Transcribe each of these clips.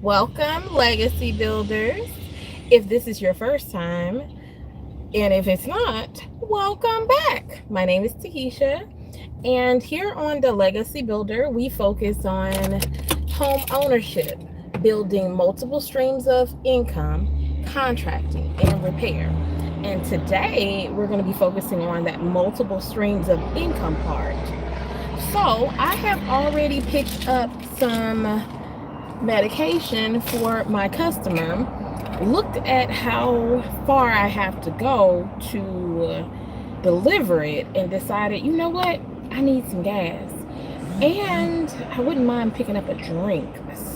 Welcome, legacy builders. If this is your first time, and if it's not, welcome back. My name is Tahisha, and here on The Legacy Builder, we focus on home ownership, building multiple streams of income, contracting, and repair. And today, we're going to be focusing on that multiple streams of income part. So, I have already picked up some medication for my customer, looked at how far I have to go to deliver it, and decided, you know what, I need some gas. And I wouldn't mind picking up a drink.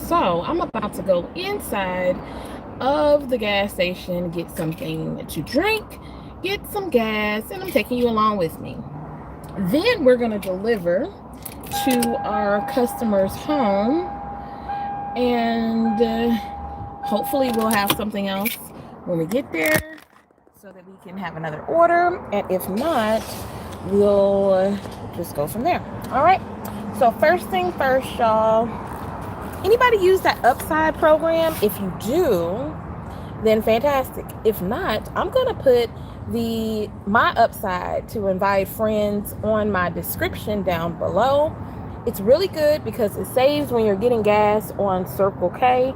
So I'm about to go inside of the gas station, get something to drink, get some gas, and I'm taking you along with me. Then we're going to deliver to our customer's home, and hopefully we'll have something else when we get there so that we can have another order, and if not, we'll just go from there. All right, so first thing first, y'all, anybody use that Upside program? If you do, then fantastic. If not, I'm gonna put my Upside to invite friends on my description down below. It's really good because it saves when you're getting gas on Circle K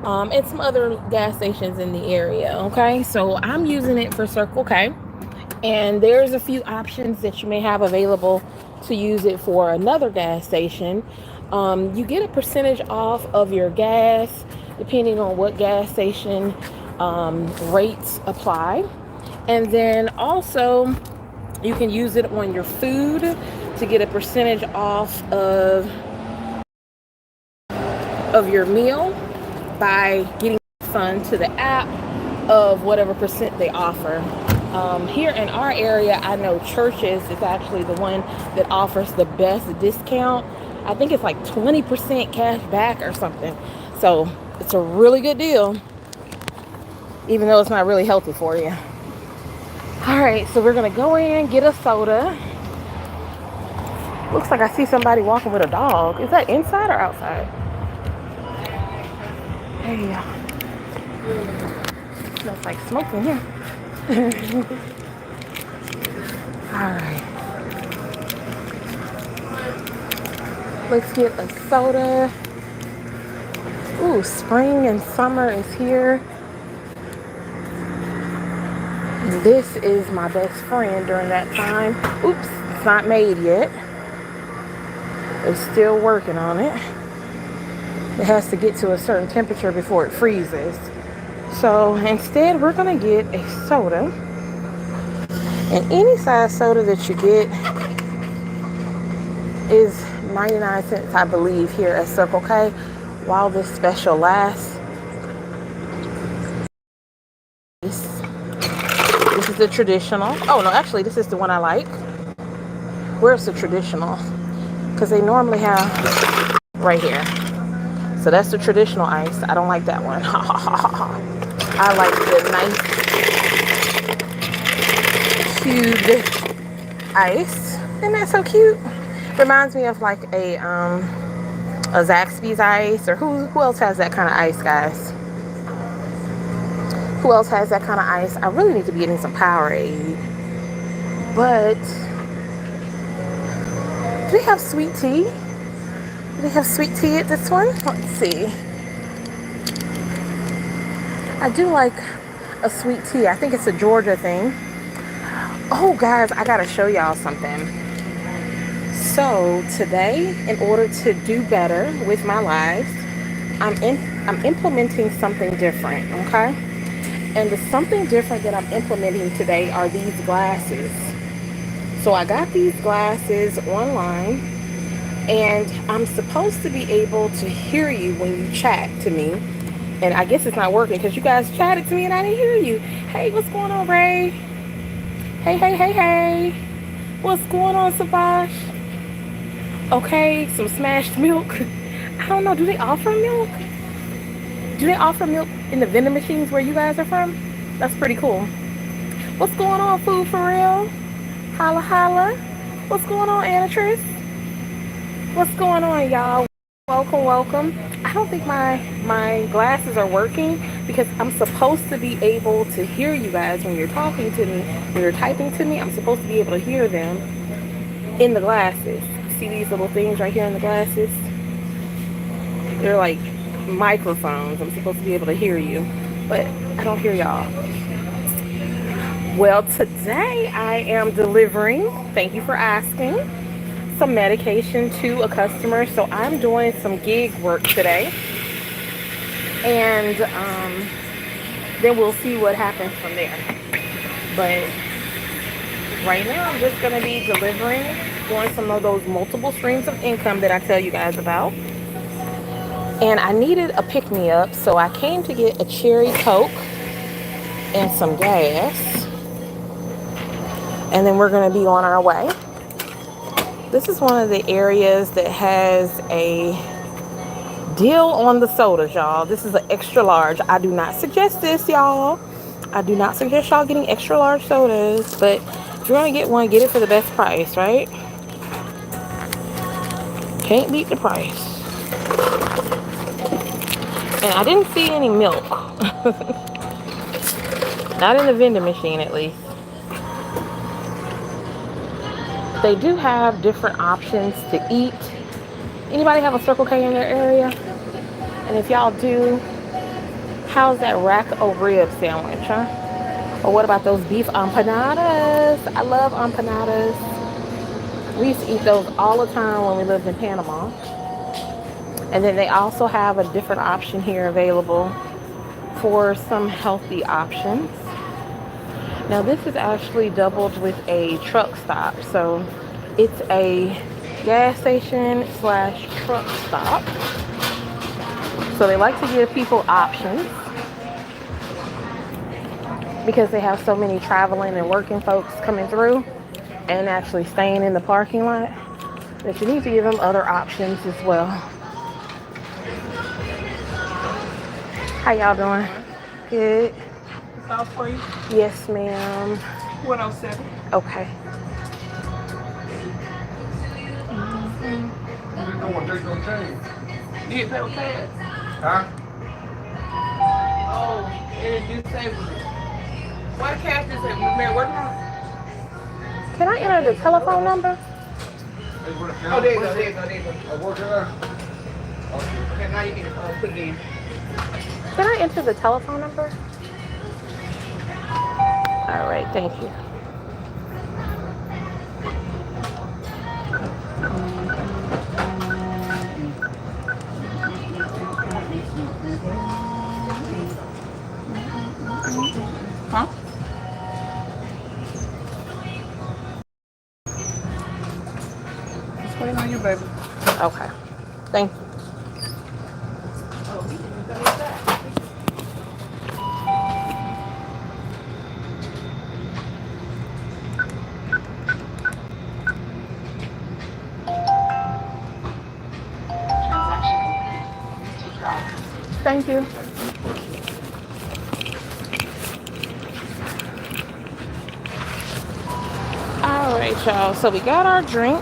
and some other gas stations in the area. Okay, so I'm using it for Circle K, and there's a few options that you may have available to use it for another gas station. You get a percentage off of your gas depending on what gas station rates apply, and then also you can use it on your food to get a percentage off of your meal by getting a refund to the app of whatever percent they offer. Here in our area, I know Churches is actually the one that offers the best discount. I think it's like 20% cash back or something. So it's a really good deal, even though it's not really healthy for you. All right, so we're gonna go in, get a soda. Looks like I see somebody walking with a dog. Is that inside or outside? Hey, smells like smoke in here. All right, let's get a soda. Ooh, spring and summer is here. This is my best friend during that time. Oops, it's not made yet. They're still working on it. It has to get to a certain temperature before it freezes. So instead, we're gonna get a soda. And any size soda that you get is 99 cents, I believe, here at Circle K while this special lasts. This is the traditional. Oh no, actually this is the one I like. Where's the traditional? Because they normally have right here. So that's the traditional ice. I don't like that one. I like the nice cubed ice. Isn't that so cute? Reminds me of like a Zaxby's ice, or who else has that kind of ice, guys? Who else has that kind of ice? I really need to be getting some Powerade. But do they have sweet tea? Do they have sweet tea at this one? Let's see. I do like a sweet tea. I think it's a Georgia thing. Oh, guys, I gotta show y'all something. So today, in order to do better with my lives, I'm implementing something different, okay? And the something different that I'm implementing today are these glasses. So I got these glasses online, and I'm supposed to be able to hear you when you chat to me. And I guess it's not working because you guys chatted to me and I didn't hear you. Hey, what's going on, Ray? Hey. What's going on, Savage? Okay, some smashed milk. I don't know, do they offer milk? Do they offer milk in the vending machines where you guys are from? That's pretty cool. What's going on, Food for Real? Holla. What's going on, Anatris? What's going on, y'all? Welcome, welcome. I don't think my glasses are working because I'm supposed to be able to hear you guys when you're talking to me, when you're typing to me. I'm supposed to be able to hear them in the glasses. See these little things right here in the glasses? They're like microphones. I'm supposed to be able to hear you, but I don't hear y'all. Well, today I am delivering, thank you for asking, some medication to a customer. So I'm doing some gig work today, and then we'll see what happens from there. But right now I'm just going to be delivering, doing some of those multiple streams of income that I tell you guys about. And I needed a pick-me-up, so I came to get a cherry Coke and some gas, and then we're going to be on our way. This is one of the areas that has a deal on the sodas, y'all. This is an extra large. I do not suggest this, y'all. I do not suggest y'all getting extra large sodas, but if you're going to get one, get it for the best price, right? Can't beat the price. And I didn't see any milk. Not in the vending machine, at least. They do have different options to eat. Anybody have a Circle K in their area? And if y'all do, how's that rack of rib sandwich, huh? Or what about those beef empanadas? I love empanadas. We used to eat those all the time when we lived in Panama. And then they also have a different option here available for some healthy options. Now this is actually doubled with a truck stop. So it's a gas station / truck stop. So they like to give people options because they have so many traveling and working folks coming through and actually staying in the parking lot that you need to give them other options as well. How y'all doing? Good. Sauce for you? Yes, ma'am. 107. Okay. You don't want to take no change. You didn't pay with cash? Huh? Oh, it didn't say with it. Why the cash didn't say with it? Working on it? Can I enter the telephone number? Oh, there you go, there you go, there you go. I work it out. Okay, now you can put it in. Can I enter the telephone number? All right, thank you. Huh? Just waiting on you, baby. Okay, thank you. Thank you. All right, y'all. So we got our drink,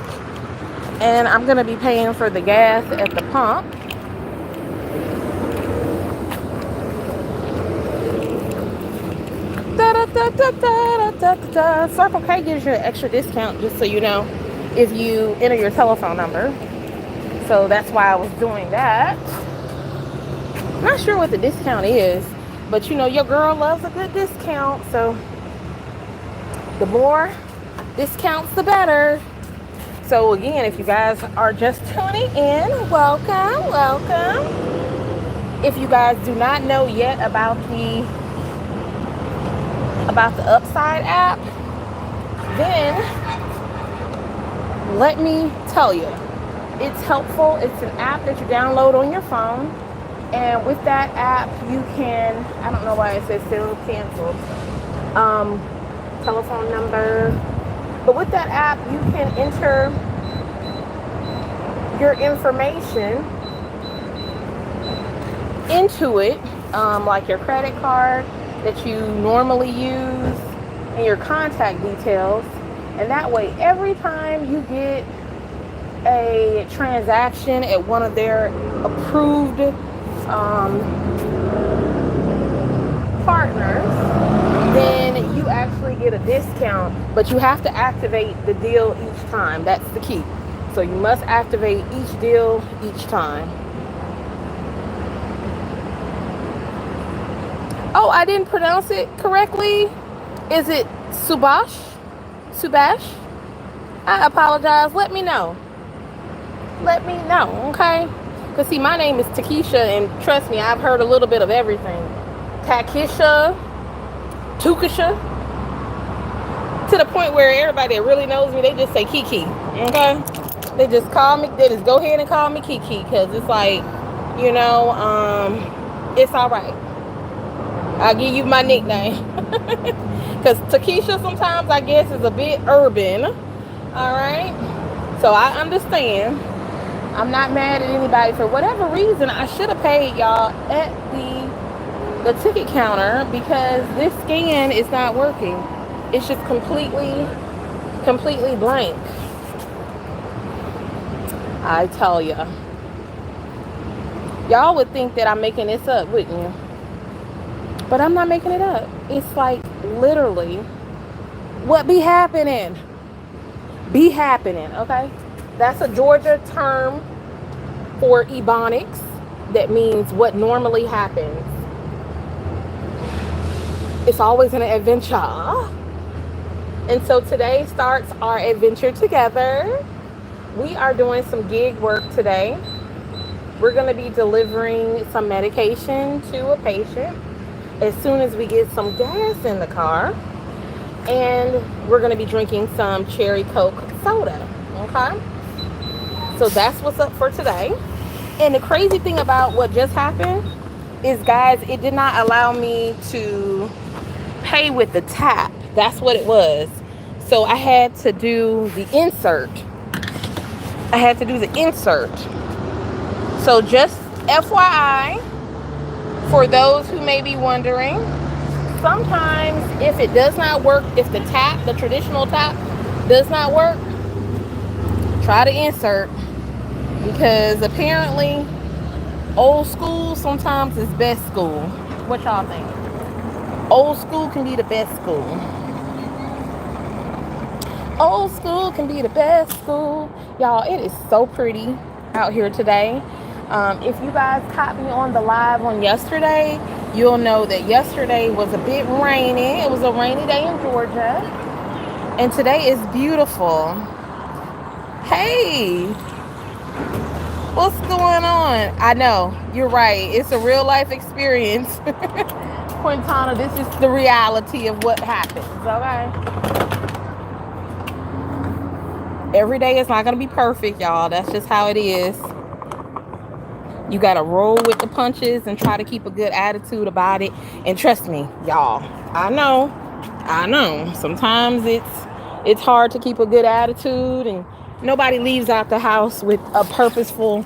and I'm gonna be paying for the gas at the pump. Circle K gives you an extra discount, just so you know, if you enter your telephone number. So that's why I was doing that. Not sure what the discount is, but you know your girl loves a good discount, so the more discounts the better. So again, if you guys are just tuning in, welcome, welcome. If you guys do not know yet about the Upside app, then let me tell you, it's helpful. It's an app that you download on your phone. And with that app, you can, I don't know why it says still canceled, telephone number. But with that app, you can enter your information into it, like your credit card that you normally use and your contact details. And that way, every time you get a transaction at one of their approved partners, then you actually get a discount, but you have to activate the deal each time. That's the key. So you must activate each deal each time. Oh, I didn't pronounce it correctly. Is it Subash? Subash? I apologize. Let me know. Let me know, okay? Because, see, my name is Takesha, and trust me, I've heard a little bit of everything. Takisha, Tukisha, to the point where everybody that really knows me, they just say Kiki, okay? They just call me, they just go ahead and call me Kiki, because it's like, you know, it's all right. I'll give you my nickname. Because Takesha sometimes, I guess, is a bit urban, all right? So I understand. I'm not mad at anybody. For whatever reason, I should have paid y'all at the ticket counter, because this scan is not working. It's just completely blank. I tell ya. Y'all would think that I'm making this up, wouldn't you? But I'm not making it up. It's like literally what be happening. Be happening, okay? That's a Georgia term for ebonics that means what normally happens. It's always an adventure. And so today starts our adventure together. We are doing some gig work today. We're going to be delivering some medication to a patient as soon as we get some gas in the car. And we're going to be drinking some cherry Coke soda. Okay? So that's what's up for today. And the crazy thing about what just happened is, guys, it did not allow me to pay with the tap. That's what it was. So I had to do the insert. So just FYI, for those who may be wondering, sometimes if it does not work, if the traditional tap does not work, try to insert, because apparently old school sometimes is best school. What y'all think? Old school can be the best school. Old school can be the best school. Y'all, it is so pretty out here today. If you guys caught me on the live on yesterday, you'll know that yesterday was a bit rainy. It was a rainy day in Georgia. And today is beautiful. Hey, what's going on? I know, you're right. It's a real life experience. Quintana, this is the reality of what happens, okay? Every day is not going to be perfect, y'all. That's just how it is. You got to roll with the punches and try to keep a good attitude about it. And trust me, y'all, I know. Sometimes it's hard to keep a good attitude, and nobody leaves out the house with a purposeful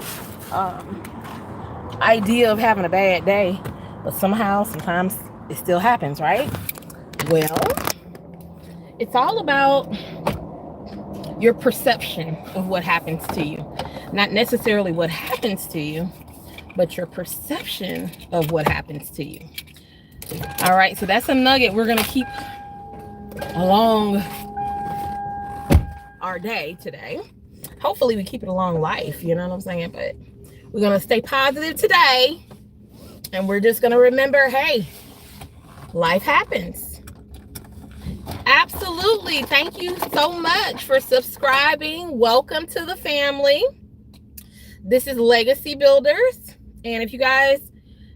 idea of having a bad day. But sometimes it still happens, right? Well, it's all about your perception of what happens to you. Not necessarily what happens to you, but your perception of what happens to you. All right, so that's a nugget we're going to keep along our day today. Hopefully we keep it along life, you know what I'm saying? But we're going to stay positive today, and we're just going to remember, hey, life happens. Absolutely. Thank you so much for subscribing. Welcome to the family. This is Legacy Builders. And if you guys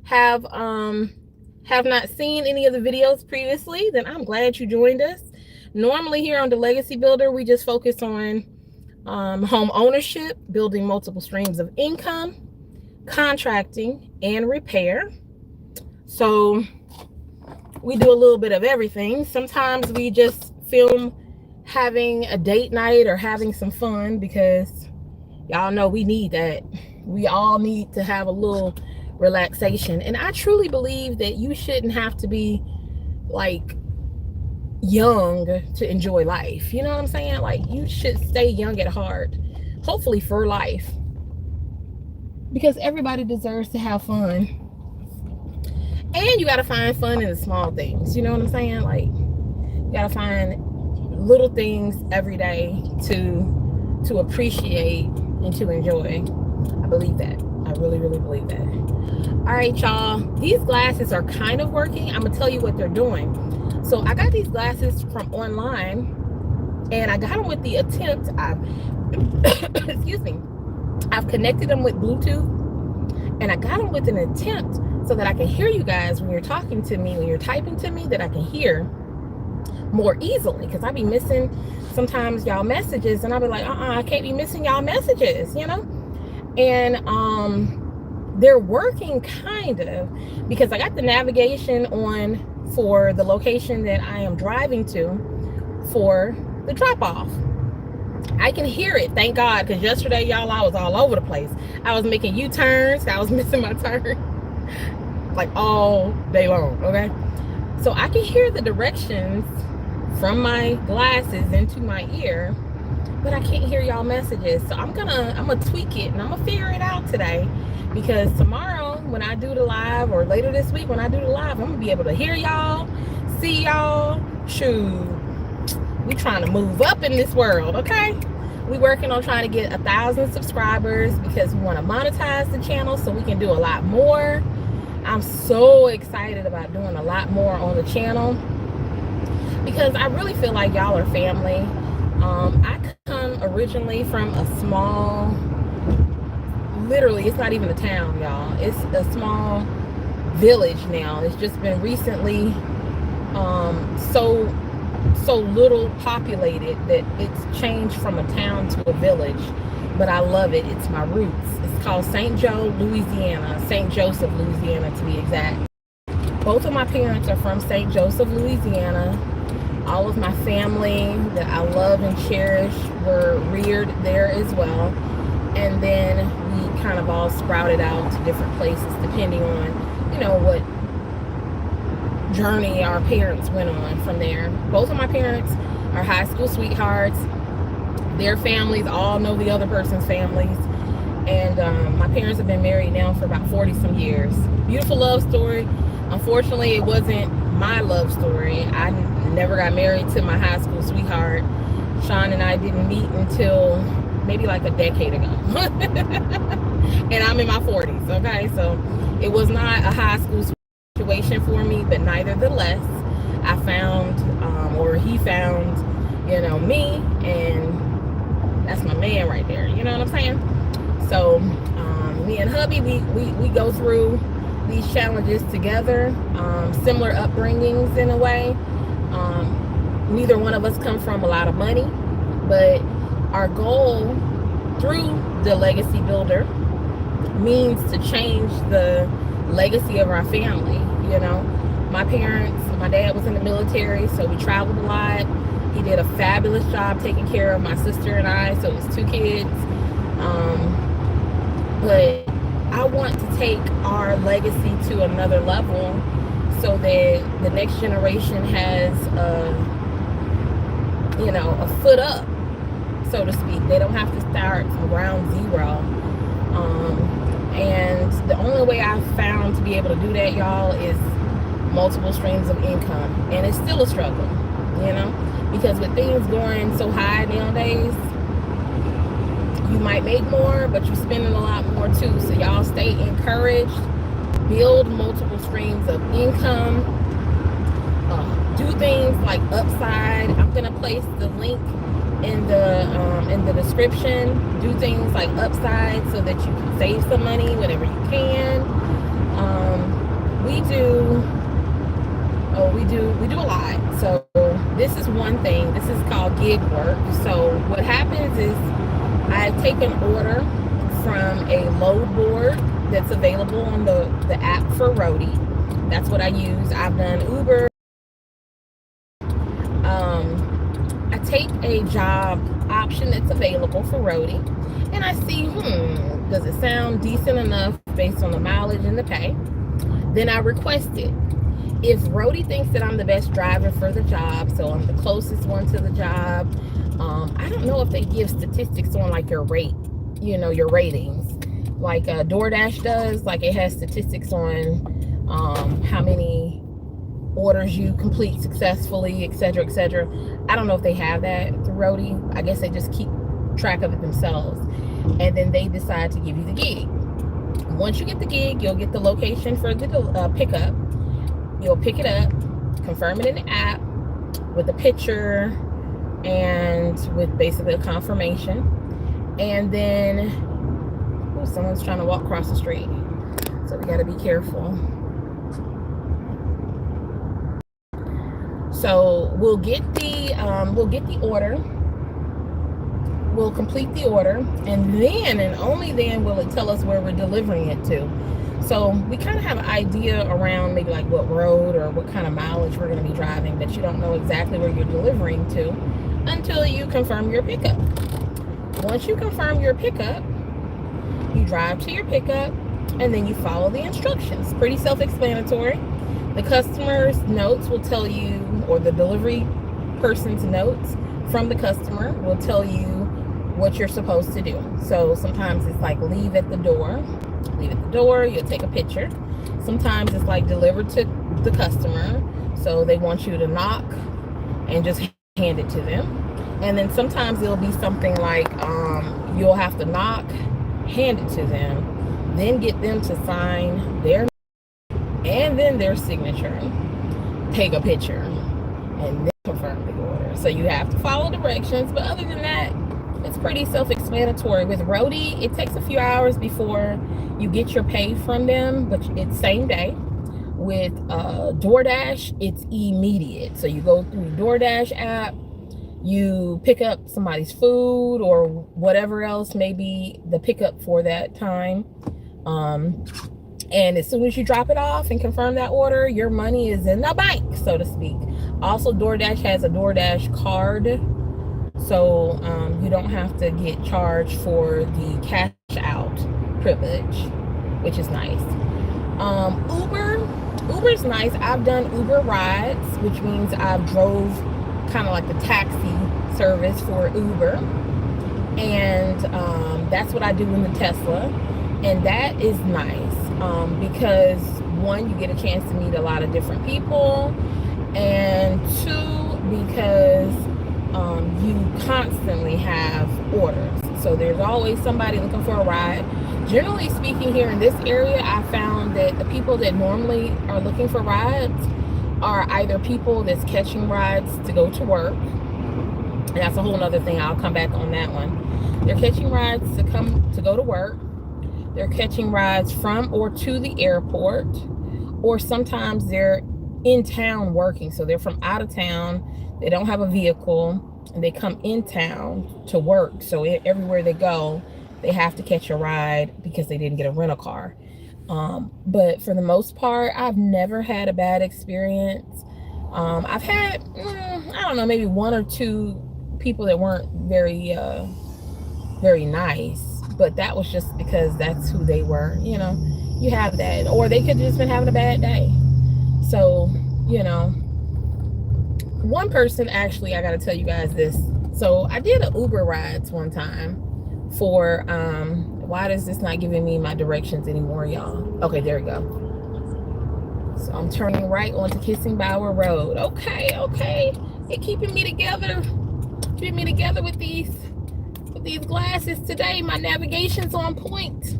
have not seen any of the videos previously, then I'm glad you joined us. Normally here on the Legacy Builder, we just focus on home ownership, building multiple streams of income, contracting, and repair. So we do a little bit of everything. Sometimes we just film having a date night or having some fun, because y'all know we need that. We all need to have a little relaxation. And I truly believe that you shouldn't have to be like young to enjoy life. You know what I'm saying? Like, you should stay young at heart. hopefully for life, because everybody deserves to have fun. And you got to find fun in the small things. You know what I'm saying? Like, you got to find little things every day to appreciate and to enjoy. I believe that. I really, really believe that. All right, y'all. These glasses are kind of working. I'm gonna tell you what they're doing. So I got these glasses from online, and I got them with the attempt. Excuse me. I've connected them with Bluetooth, and I got them with an attempt so that I can hear you guys when you're talking to me, when you're typing to me, that I can hear more easily, because I be missing sometimes y'all messages, and I'll be like, I can't be missing y'all messages, you know? And they're working kind of, because I got the navigation on for the location that I am driving to for the drop-off. I can hear it, thank God, because yesterday, y'all, I was all over the place. I was making U-turns. I was missing my turn like all day long, okay? So I can hear the directions from my glasses into my ear, but I can't hear y'all messages. So I'm gonna tweak it, and I'm gonna figure it out today, because tomorrow when I do the live, or later this week when I do the live, I'm gonna be able to hear y'all, see y'all. Shoot, we trying to move up in this world, okay? We working on trying to get 1,000 subscribers, because we want to monetize the channel so we can do a lot more. I'm so excited about doing a lot more on the channel, because I really feel like y'all are family. I come originally from a small, literally, it's not even a town, y'all. It's a small village now. It's just been recently so little populated that it's changed from a town to a village. But I love it. It's my roots. It's called St. Joe, Louisiana. St. Joseph, Louisiana, to be exact. Both of my parents are from St. Joseph, Louisiana. All of my family that I love and cherish were reared there as well. And then we kind of all sprouted out to different places depending on, you know, what journey our parents went on from there. Both of my parents are high school sweethearts. Their families all know the other person's families. And my parents have been married now for about 40 some years. Beautiful love story. Unfortunately, it wasn't my love story. I never got married to my high school sweetheart. Sean and I didn't meet until maybe like a decade ago. And I'm in my 40s, okay? So it was not a high school situation for me, but nevertheless, I found, or he found, you know, me, and that's my man right there. You know what I'm saying? So me and hubby, we go through these challenges together, similar upbringings in a way. Neither one of us come from a lot of money, but our goal through the Legacy Builder means to change the legacy of our family. You know, my parents, my dad was in the military, so we traveled a lot. He did a fabulous job taking care of my sister and I, so it was 2 kids. But I want to take our legacy to another level so that the next generation has a foot up, so to speak. They don't have to start from ground zero. And the only way I've found to be able to do that, y'all, is multiple streams of income. And it's still a struggle, you know, because with things going so high nowadays, you might make more, but you're spending a lot more too. So y'all stay encouraged, build multiple streams of income, do things like Upside. I'm gonna place the link in the description. Do things like Upside so that you can save some money whenever you can. We do a lot. So this is one thing. This is called gig work. So what happens is I take an order from a load board that's available on the app for Roadie. That's what I use. I've done Uber. I take a job option that's available for Roadie, and I see, does it sound decent enough based on the mileage and the pay? Then I request it. If Roadie thinks that I'm the best driver for the job, so I'm the closest one to the job, I don't know if they give statistics on like your rate your ratings, like DoorDash does. Like it has statistics on how many orders you complete successfully, etc., etc. I don't know if they have that through Roadie. I guess they just keep track of it themselves, and then they decide to give you the gig. Once you get the gig, you'll get the location for the pickup. You'll pick it up, confirm it in the app with a picture and with basically a confirmation. And then, someone's trying to walk across the street, so we got to be careful. So we'll get the order. We'll complete the order, and then and only then will it tell us where we're delivering it to. So we kind of have an idea around maybe like what road or what kind of mileage we're going to be driving, but you don't know exactly where you're delivering to until you confirm your pickup. Once you confirm your pickup, you drive to your pickup, and then you follow the instructions. Pretty self-explanatory. The customer's notes will tell you, or the delivery person's notes from the customer will tell you what you're supposed to do. So sometimes it's like leave at the door, you'll take a picture. Sometimes it's like deliver to the customer, so they want you to knock and just hand it to them. And then sometimes it'll be something like you'll have to knock, hand it to them, then get them to sign their and then their signature, take a picture, and then confirm the order. So you have to follow directions, but other than that, it's pretty self-explanatory. With Roadie, it takes a few hours before you get your pay from them, but it's same day. With DoorDash, it's immediate. So you go through the DoorDash app, you pick up somebody's food or whatever else may be the pickup for that time. And as soon as you drop it off and confirm that order, your money is in the bank, so to speak. Also, DoorDash has a DoorDash card, so you don't have to get charged for the cash out privilege, which is nice. Uber's nice. I've done Uber rides, which means I've drove kind of like the taxi service for Uber, and that's what I do in the Tesla, and that is nice. Because one, you get a chance to meet a lot of different people, and two, because you constantly have orders. So there's always somebody looking for a ride. Generally speaking, here in this area, I found that the people that normally are looking for rides are either people that's catching rides to go to work. And that's a whole other thing. I'll come back on that one. They're catching rides to go to work. They're catching rides from or to the airport, or sometimes they're in town working. So they're from out of town. They don't have a vehicle, and they come in town to work. So everywhere they go, they have to catch a ride because they didn't get a rental car. But for the most part, I've never had a bad experience. I've had, I don't know, maybe one or two people that weren't very nice. But that was just because that's who they were. You have that, or they could have just been having a bad day. So, one person, actually, I got to tell you guys this. So I did an Uber rides one time for, why is this not giving me my directions anymore, y'all? Okay, there we go. So I'm turning right onto Kissing Bower Road. Okay. They're keeping me together with these glasses today. My navigation's on point.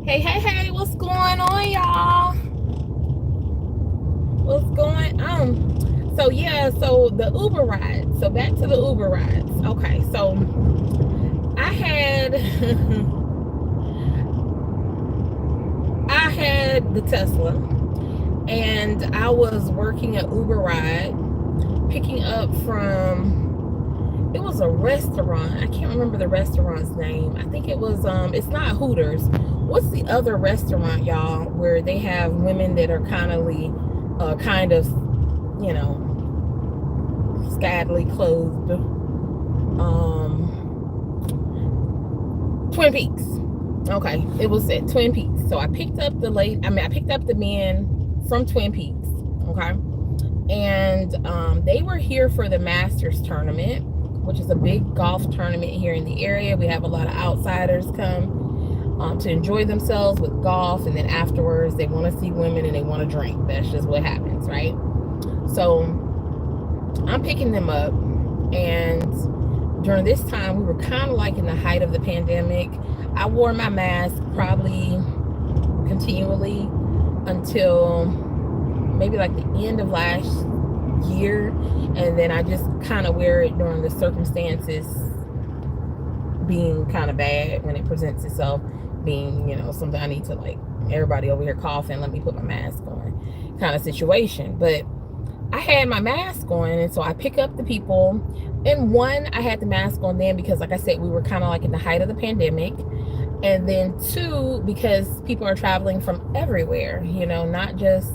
Hey, what's going on, y'all? What's going on? So yeah, so the Uber rides. So back to the Uber rides. Okay, so I had the Tesla, and I was working at Uber ride, picking up from, it was a restaurant. I can't remember the restaurant's name. I think it was it's not Hooters. What's the other restaurant, y'all, where they have women that are kind of scantily clothed? Twin Peaks. Okay, it was at Twin Peaks. So I picked up the men from Twin Peaks. Okay. And they were here for the Masters tournament. which is a big golf tournament here in the area. We have a lot of outsiders come to enjoy themselves with golf, and then afterwards they want to see women and they want to drink. That's just what happens, right? So I'm picking them up, and during this time we were kind of like in the height of the pandemic. I wore my mask probably continually until maybe like the end of last year, and then I just kind of wear it during the circumstances being kind of bad, when it presents itself being, something I need to, like, everybody over here coughing, let me put my mask on kind of situation. But I had my mask on, and so I pick up the people. And one, I had the mask on then because, like I said, we were kind of like in the height of the pandemic. And then two, because people are traveling from everywhere, not just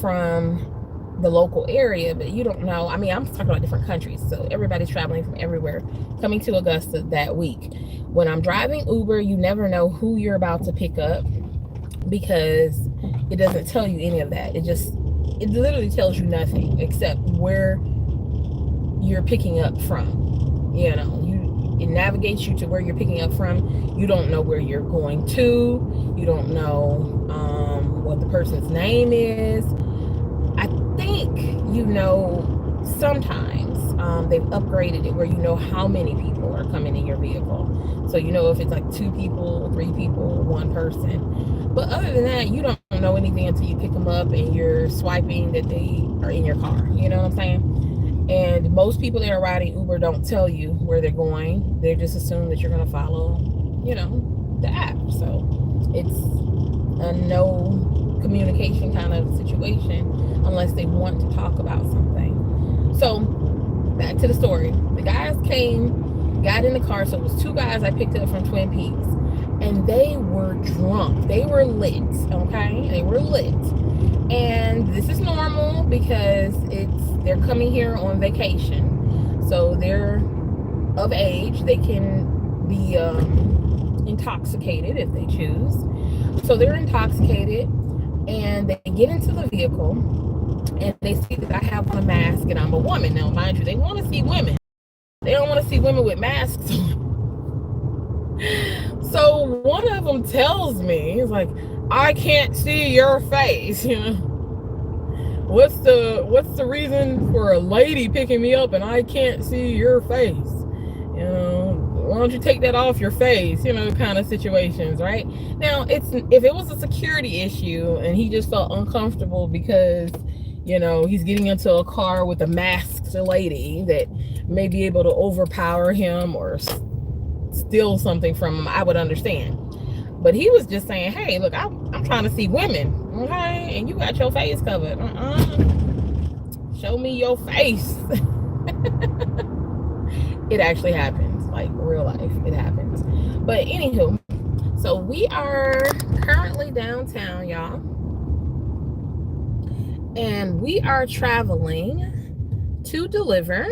from the local area, but you don't know. I mean, I'm talking about different countries. So everybody's traveling from everywhere coming to Augusta that week. When I'm driving Uber, you never know who you're about to pick up because it doesn't tell you any of that. It literally tells you nothing except where you're picking up from. It navigates you to where you're picking up from. You don't know where you're going to. You don't know what the person's name is. I think sometimes they've upgraded it where how many people are coming in your vehicle. So if it's like 2 people, 3 people, 1 person. But other than that, you don't know anything until you pick them up and you're swiping that they are in your car. You know what I'm saying? And most people that are riding Uber don't tell you where they're going. They just assume that you're going to follow, the app. So it's a no communication kind of situation unless they want to talk about something. So back to the story. The guys came, got in the car. So it was 2 guys I picked up from Twin Peaks, and they were drunk. They were lit. Okay, they were lit. And this is normal because they're coming here on vacation, so they're of age. They can be intoxicated if they choose. So they're intoxicated, and they get into the vehicle, and they see that I have on a mask and I'm a woman. Now, mind you, they want to see women. They don't want to see women with masks on. So one of them tells me, he's like, I can't see your face. What's the reason for a lady picking me up and I can't see your face? Why don't you take that off your face? Kind of situations, right? Now, if it was a security issue and he just felt uncomfortable because he's getting into a car with a masked lady that may be able to overpower him or steal something from him, I would understand. But he was just saying, hey, look, I'm trying to see women, okay? And you got your face covered. Show me your face. It actually happens, like real life, it happens. But anywho, so we are currently downtown, y'all. And we are traveling to deliver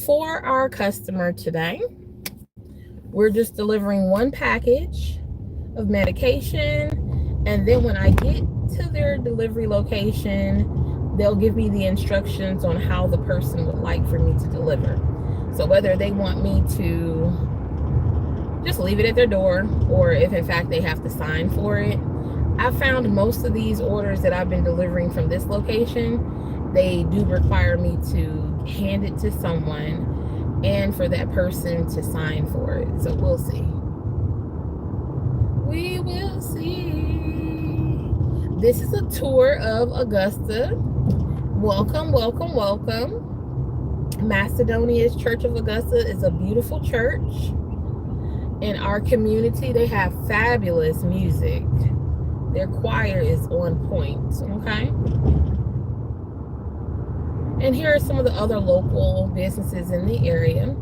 for our customer today. We're just delivering 1 package of medication, and then when I get to their delivery location, they'll give me the instructions on how the person would like for me to deliver. So whether they want me to just leave it at their door, or if in fact they have to sign for it. I found most of these orders that I've been delivering from this location, they do require me to hand it to someone and for that person to sign for it. So we'll see. We will see. This is a tour of Augusta. Welcome, welcome, welcome. Macedonia's Church of Augusta is a beautiful church. In our community, they have fabulous music. Their choir is on point, okay? And here are some of the other local businesses in the area.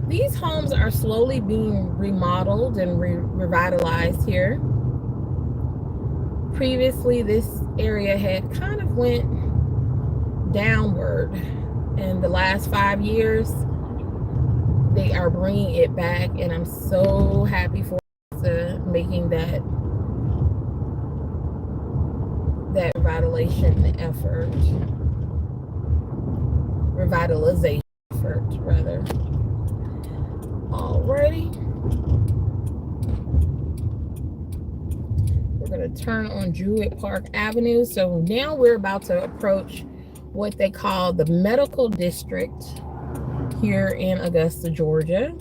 These homes are slowly being remodeled and revitalized here. Previously, this area had kind of went downward. In the last 5 years, they are bringing it back, and I'm so happy for making that revitalization effort. Comfort, rather. Alrighty. We're going to turn on Druid Park Avenue. So now we're about to approach what they call the medical district here in Augusta, Georgia.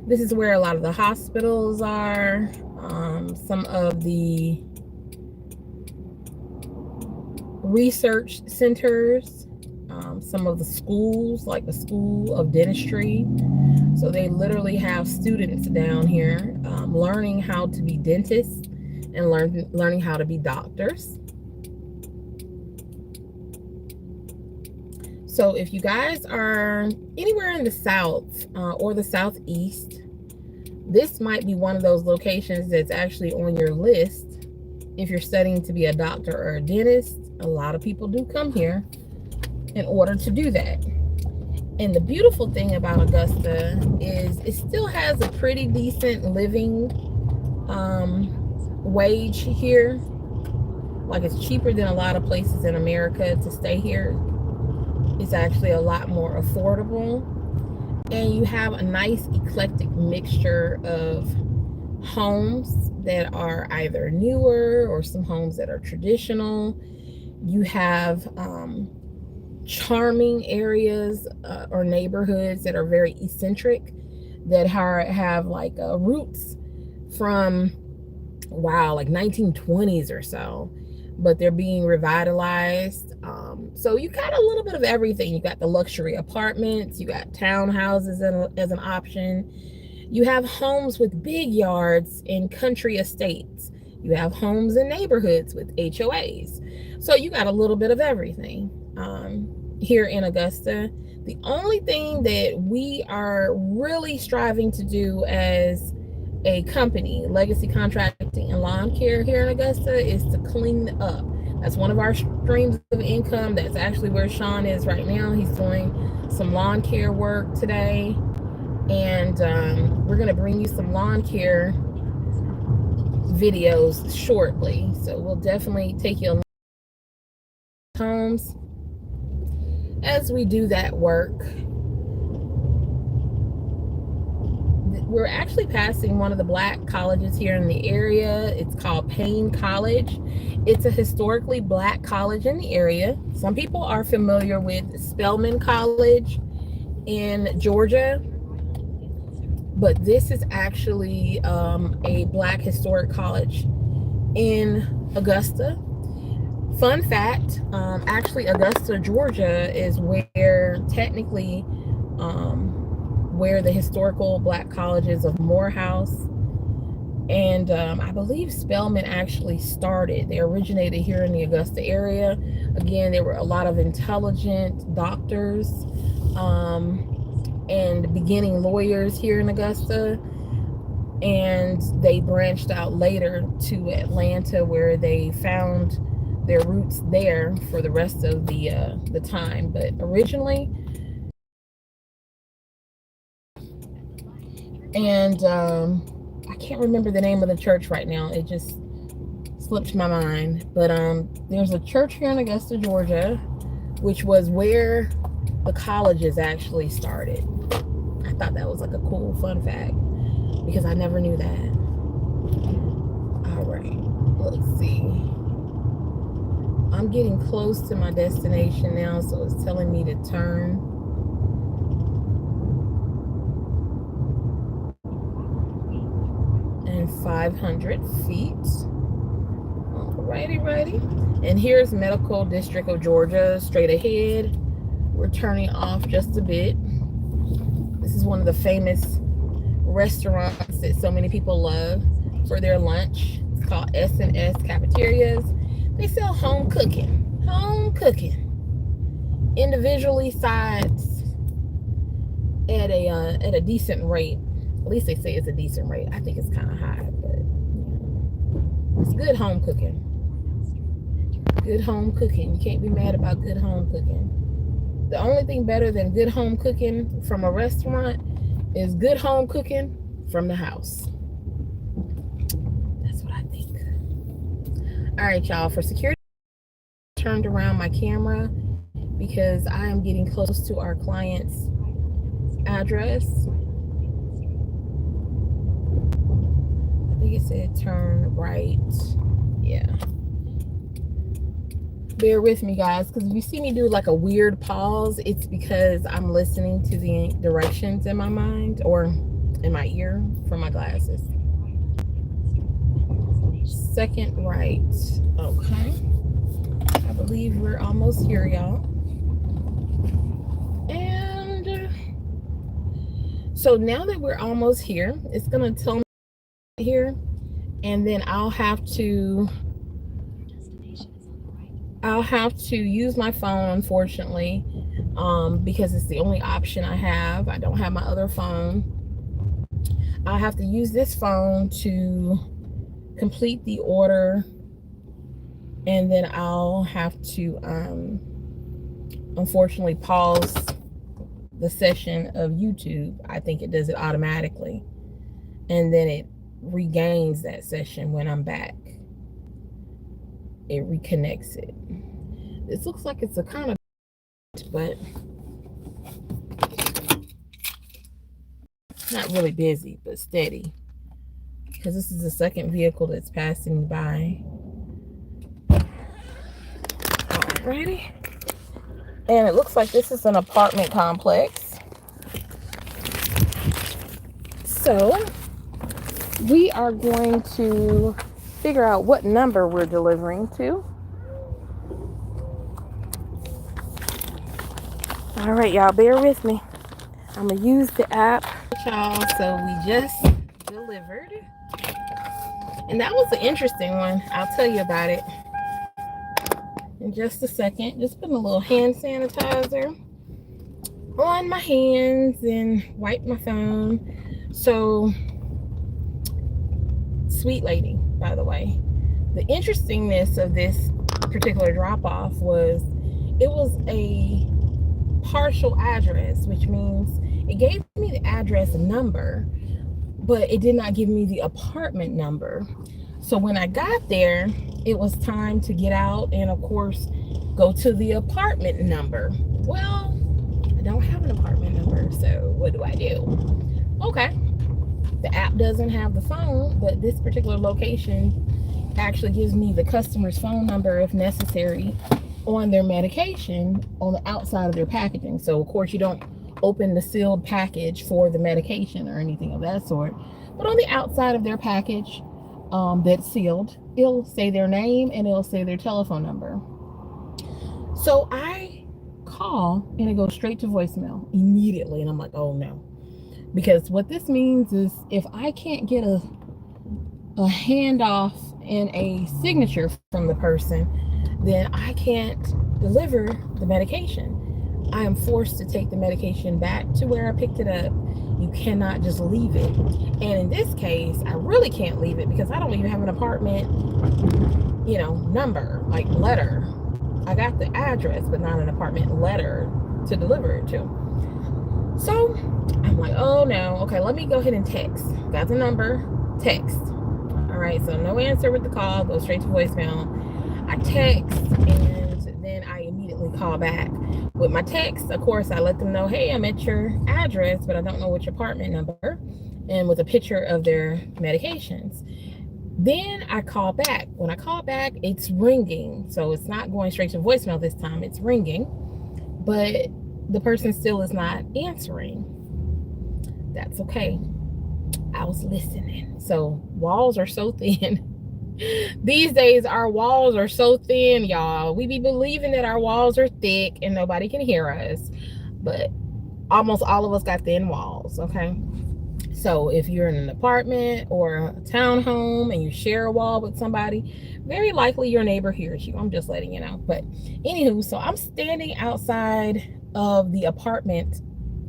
This is where a lot of the hospitals are, some of the research centers, some of the schools, like the School of Dentistry. So they literally have students down here learning how to be dentists and learning how to be doctors. So if you guys are anywhere in the South or the Southeast, this might be one of those locations that's actually on your list. If you're studying to be a doctor or a dentist, a lot of people do come here in order to do that. And the beautiful thing about Augusta is it still has a pretty decent living wage here. Like, it's cheaper than a lot of places in America to stay here. It's actually a lot more affordable. And you have a nice eclectic mixture of homes that are either newer or some homes that are traditional. You have charming areas or neighborhoods that are very eccentric, that have like roots from, wow, like 1920s or so, but they're being revitalized. So you got a little bit of everything. You got the luxury apartments, you got townhouses as an option. You have homes with big yards in country estates. You have homes in neighborhoods with HOAs. So you got a little bit of everything here in Augusta. The only thing that we are really striving to do as a company, Legacy Contracting and Lawn Care here in Augusta, is to clean up. That's one of our streams of income. That's actually where Sean is right now. He's doing some lawn care work today. And we're going to bring you some lawn care videos shortly. So we'll definitely take you along homes as we do that work. We're actually passing one of the black colleges here in the area. It's called Payne College. It's a historically black college in the area. Some people are familiar with Spelman College in Georgia, but this is actually a black historic college in Augusta. Fun fact, actually Augusta, Georgia is where technically where the historical black colleges of Morehouse and I believe Spelman actually started. They originated here in the Augusta area. Again, there were a lot of intelligent doctors and beginning lawyers here in Augusta, and they branched out later to Atlanta, where they found their roots there for the rest of the time. But originally, and I can't remember the name of the church right now. It just slipped my mind. But there's a church here in Augusta, Georgia, which was where the colleges actually started. I thought that was like a cool fun fact because I never knew that. All right, let's see. I'm getting close to my destination now, so it's telling me to turn. And 500 feet. Righty. And here's Medical District of Georgia, straight ahead. We're turning off just a bit. This is one of the famous restaurants that so many people love for their lunch. It's called S&S Cafeterias. They sell home cooking. Individually sized at a decent rate. At least they say it's a decent rate. I think it's kind of high, but it's good home cooking. Good home cooking. You can't be mad about good home cooking. The only thing better than good home cooking from a restaurant is good home cooking from the house. That's what I think. All right, y'all. For security, I turned around my camera because I am getting close to our client's address. I think it said turn right. Yeah. Bear with me, guys, because if you see me do like a weird pause, it's because I'm listening to the directions in my mind or in my ear from my glasses. Second right. Okay. I believe we're almost here, y'all. And so now that we're almost here, it's going to tell me here, and then I'll have to use my phone, unfortunately, because it's the only option I have. I don't have my other phone. I'll have to use this phone to complete the order, and then I'll have to unfortunately pause the session of YouTube. I think it does it automatically, and then it regains that session when I'm back. It reconnects it. This looks like it's a kind of, but not really busy, but steady, because this is the second vehicle that's passing by. Alrighty. And it looks like this is an apartment complex. So we are going to figure out what number we're delivering to. All right, y'all, bear with me. I'm gonna use the app. Y'all, so we just delivered. And that was an interesting one. I'll tell you about it in just a second. Just put a little hand sanitizer on my hands and wipe my phone. So, sweet lady, by the way, the interestingness of this particular drop-off was it was a partial address, which means it gave me the address number, but it did not give me the apartment number. So when I got there, it was time to get out and, of course, go to the apartment number. Well, I don't have an apartment number, so what do I do? Okay, the app doesn't have the phone, but this particular location actually gives me the customer's phone number if necessary on their medication on the outside of their packaging. So, of course, you don't open the sealed package for the medication or anything of that sort, but on the outside of their package that's sealed, it'll say their name and it'll say their telephone number. So I call and it goes straight to voicemail immediately, and I'm like, oh no, because what this means is if I can't get a handoff and a signature from the person, then I can't deliver the medication. I am forced to take the medication back to where I picked it up. You cannot just leave it. And in this case, I really can't leave it because I don't even have an apartment, number, like letter. I got the address, but not an apartment letter to deliver it to. So I'm like, oh no, okay, let me go ahead and text. Got the number, text. All right, so no answer with the call, go straight to voicemail. I text, and then I immediately call back. With my text, of course, I let them know, hey, I'm at your address, but I don't know which apartment number, and with a picture of their medications. Then I call back. When I call back, it's ringing. So it's not going straight to voicemail this time, it's ringing, but the person still is not answering. That's okay. I was listening. So walls are so thin. These days, our walls are so thin, y'all. We be believing that our walls are thick and nobody can hear us, but almost all of us got thin walls, okay? So if you're in an apartment or a townhome and you share a wall with somebody, very likely your neighbor hears you. I'm just letting you know. But anywho, so I'm standing outside of the apartment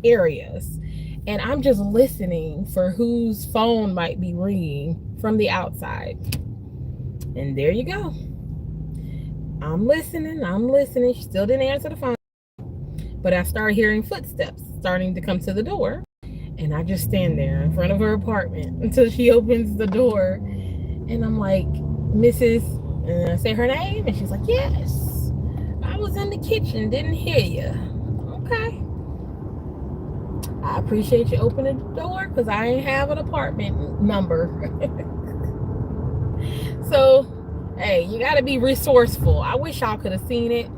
areas, and I'm just listening for whose phone might be ringing from the outside. And there you go. I'm listening. She still didn't answer the phone. But I started hearing footsteps starting to come to the door. And I just stand there in front of her apartment until she opens the door. And I'm like, Mrs. And I say her name. And she's like, yes. I was in the kitchen, didn't hear you. Okay. I appreciate you opening the door because I ain't have an apartment number. So, hey, you got to be resourceful. I wish y'all could have seen it,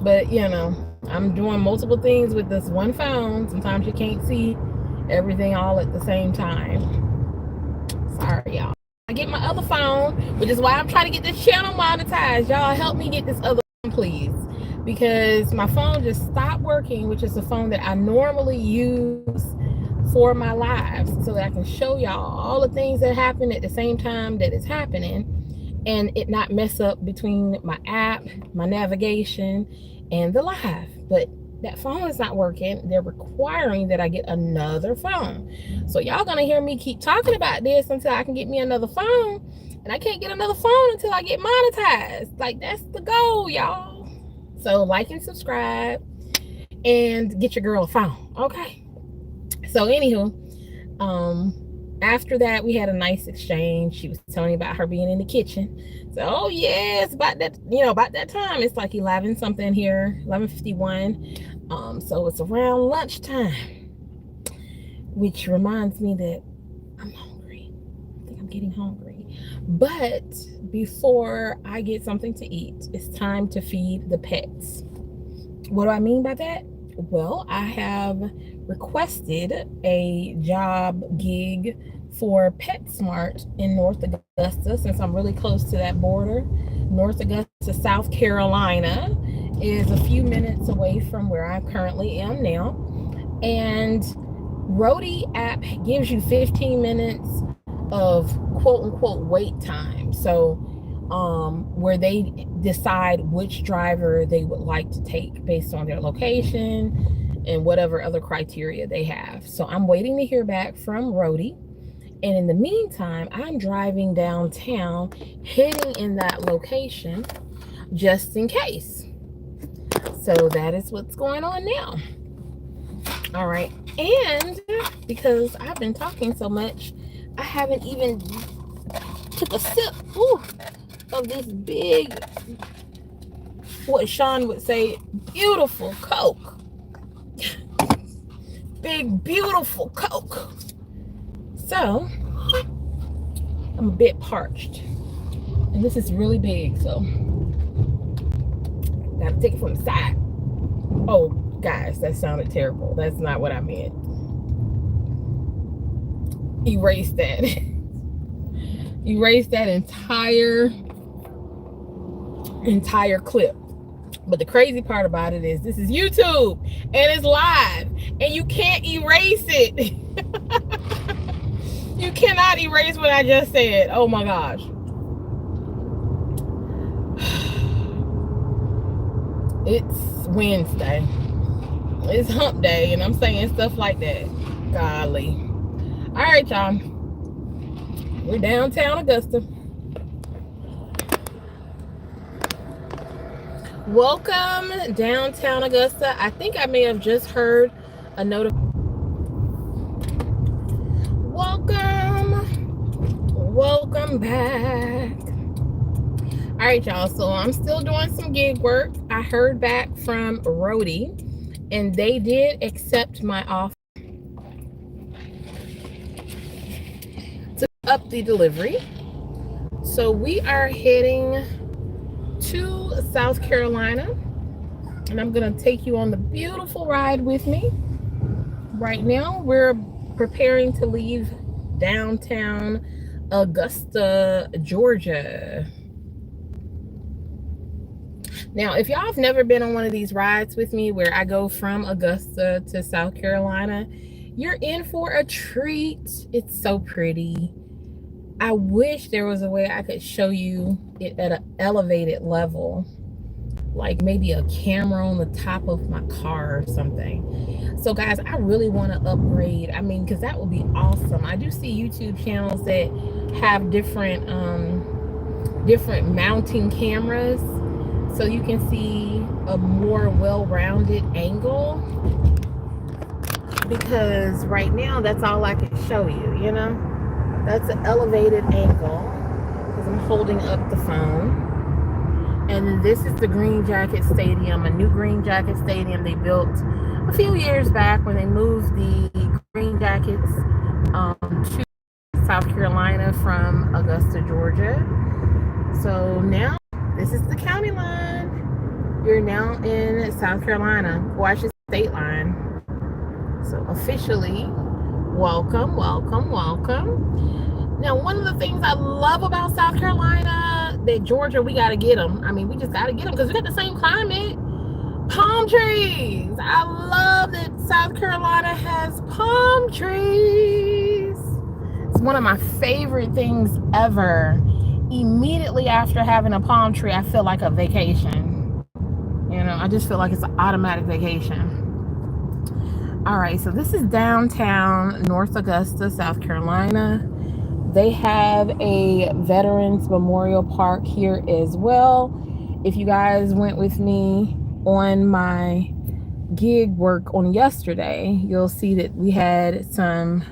but you know, I'm doing multiple things with this one phone. Sometimes you can't see everything all at the same time. Sorry, y'all. I get my other phone, which is why I'm trying to get this channel monetized. Y'all help me get this other phone, please, because my phone just stopped working, which is the phone that I normally use for my lives, so that I can show y'all all the things that happen at the same time that it's happening, and it not mess up between my app, my navigation, and the live. But that phone is not working. They're requiring that I get another phone. So y'all gonna hear me keep talking about this until I can get me another phone. And I can't get another phone until I get monetized. Like, that's the goal, y'all. So like and subscribe and get your girl a phone, okay? So anywho, after that we had a nice exchange. She was telling me about her being in the kitchen. So, oh yeah, it's about that, about that time. It's like 11 something here, 11:51. So it's around lunchtime, which reminds me that I'm hungry. I think I'm getting hungry. But before I get something to eat, it's time to feed the pets. What do I mean by that? Well, I have requested a job gig for PetSmart in North Augusta, since I'm really close to that border. North Augusta, South Carolina is a few minutes away from where I currently am now. And Roadie app gives you 15 minutes of quote unquote wait time. So where they decide which driver they would like to take based on their location and whatever other criteria they have. So I'm waiting to hear back from Roadie. And in the meantime, I'm driving downtown, heading in that location just in case. So that is what's going on now. All right. And because I've been talking so much, I haven't even took a sip of this big, what Sean would say, beautiful Coke. Big, beautiful Coke. So, I'm a bit parched. And this is really big, so gotta take it from the side. Oh, guys, that sounded terrible. That's not what I meant. Erase that. Erase that entire clip. But the crazy part about it is this is YouTube and it's live and you can't erase it. You cannot erase what I just said. Oh my gosh. It's Wednesday. It's hump day and I'm saying stuff like that. Golly. All right, y'all. We're downtown Augusta. Welcome downtown Augusta. I think I may have just heard a notification. Welcome back. All right, y'all. So I'm still doing some gig work. I heard back from Roadie, and they did accept my offer to up the delivery. So we are heading to South Carolina, and I'm gonna take you on the beautiful ride with me. Right now, we're preparing to leave downtown Augusta, Georgia. Now, if y'all have never been on one of these rides with me where I go from Augusta to South Carolina, you're in for a treat. It's so pretty. I wish there was a way I could show you it at an elevated level, like maybe a camera on the top of my car or something. So guys, I really want to upgrade. I mean, because that would be awesome. I do see YouTube channels that have different mounting cameras, so you can see a more well-rounded angle, because right now that's all I can show you, you know? That's an elevated angle because I'm holding up the phone. And this is the Green Jacket Stadium, a new Green Jacket Stadium they built a few years back when they moved the Green Jackets to South Carolina from Augusta, Georgia. So now this is the county line. You're now in South Carolina, or I should say state line. So officially, welcome, welcome, welcome. Now, one of the things I love about South Carolina, that Georgia, we got to get them. I mean, we just got to get them because we got the same climate. Palm trees. I love that South Carolina has palm trees. It's one of my favorite things ever. Immediately after having a palm tree, I feel like a vacation. You know, I just feel like it's an automatic vacation. All right, so this is downtown North Augusta, South Carolina. They have a Veterans Memorial Park here as well. If you guys went with me on my gig work on yesterday, you'll see that we had some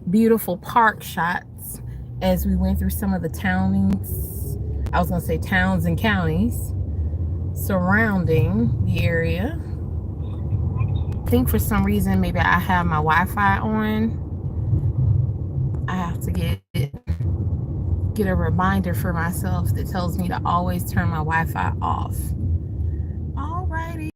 beautiful park shots as we went through some of the towns. I was going to say towns and counties surrounding the area. I think for some reason maybe I have my Wi-Fi on. I have to get a reminder for myself that tells me to always turn my Wi-Fi off. Alrighty.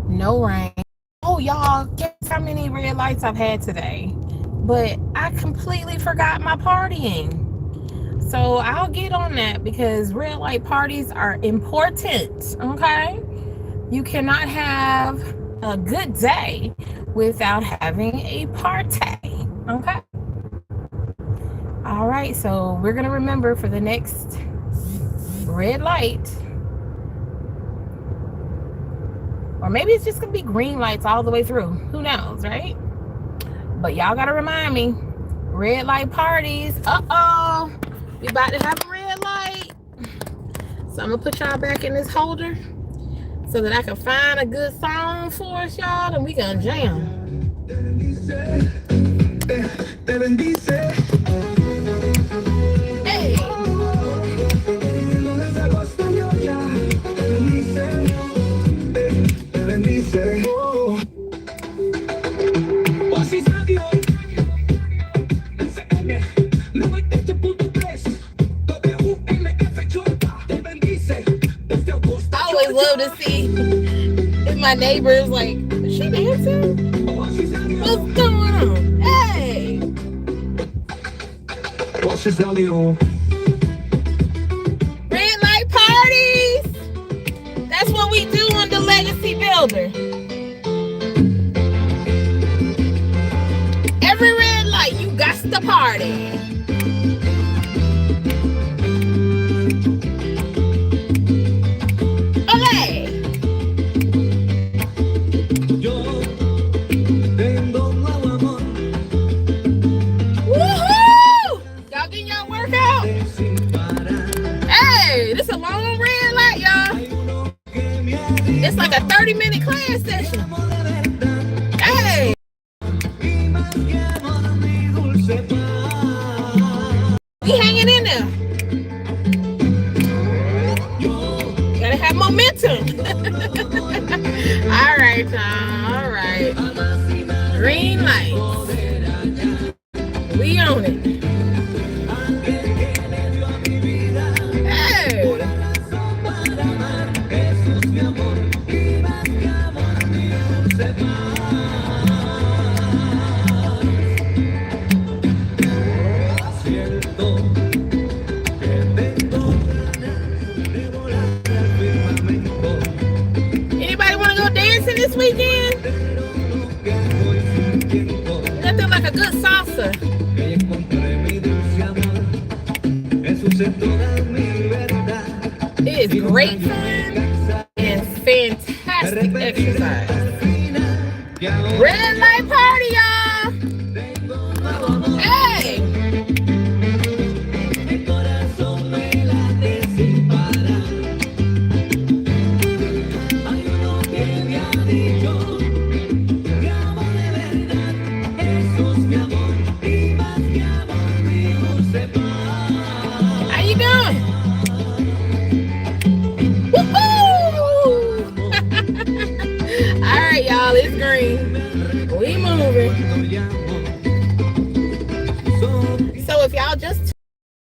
No rain. Oh, y'all, guess how many red lights I've had today? But I completely forgot my partying. So I'll get on that because red light parties are important, okay? You cannot have a good day without having a party, okay? All right, so we're gonna remember for the next red light, or maybe it's just gonna be green lights all the way through. Who knows, right? But y'all gotta remind me, red light parties. Uh-oh, we about to have a red light. So I'm gonna put y'all back in this holder so that I can find a good song for us, y'all, and we gonna jam. Hey. I always love to see if my neighbor is like, is she dancing? What's going on? Hey! Red light parties! That's what we do on the Legacy Builder. Every red light, you got to party. This a long red light, y'all. It's like a 30-minute class session. Hey! We hanging in there. Gotta have momentum. All right, y'all. All right. Green lights. We own it. This weekend, nothing like a good salsa. It is great fun and fantastic exercise. Red light party, y'all. Hey! if y'all just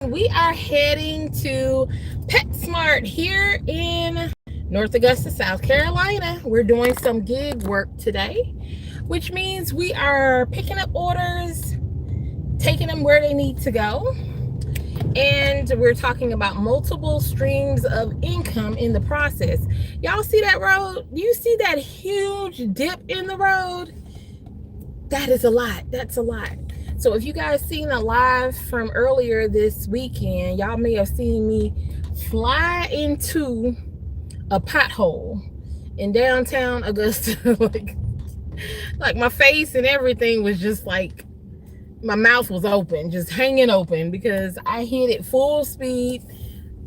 we are heading to PetSmart here in North Augusta, South Carolina. We're doing some gig work today, which means we are picking up orders, taking them where they need to go, and we're talking about multiple streams of income in the process. Y'all see that road? Do you see that huge dip in the road? That is a lot. That's a lot. So if you guys seen a live from earlier this weekend, y'all may have seen me fly into a pothole in downtown Augusta. like my face and everything was just like, my mouth was open, just hanging open, because I hit it full speed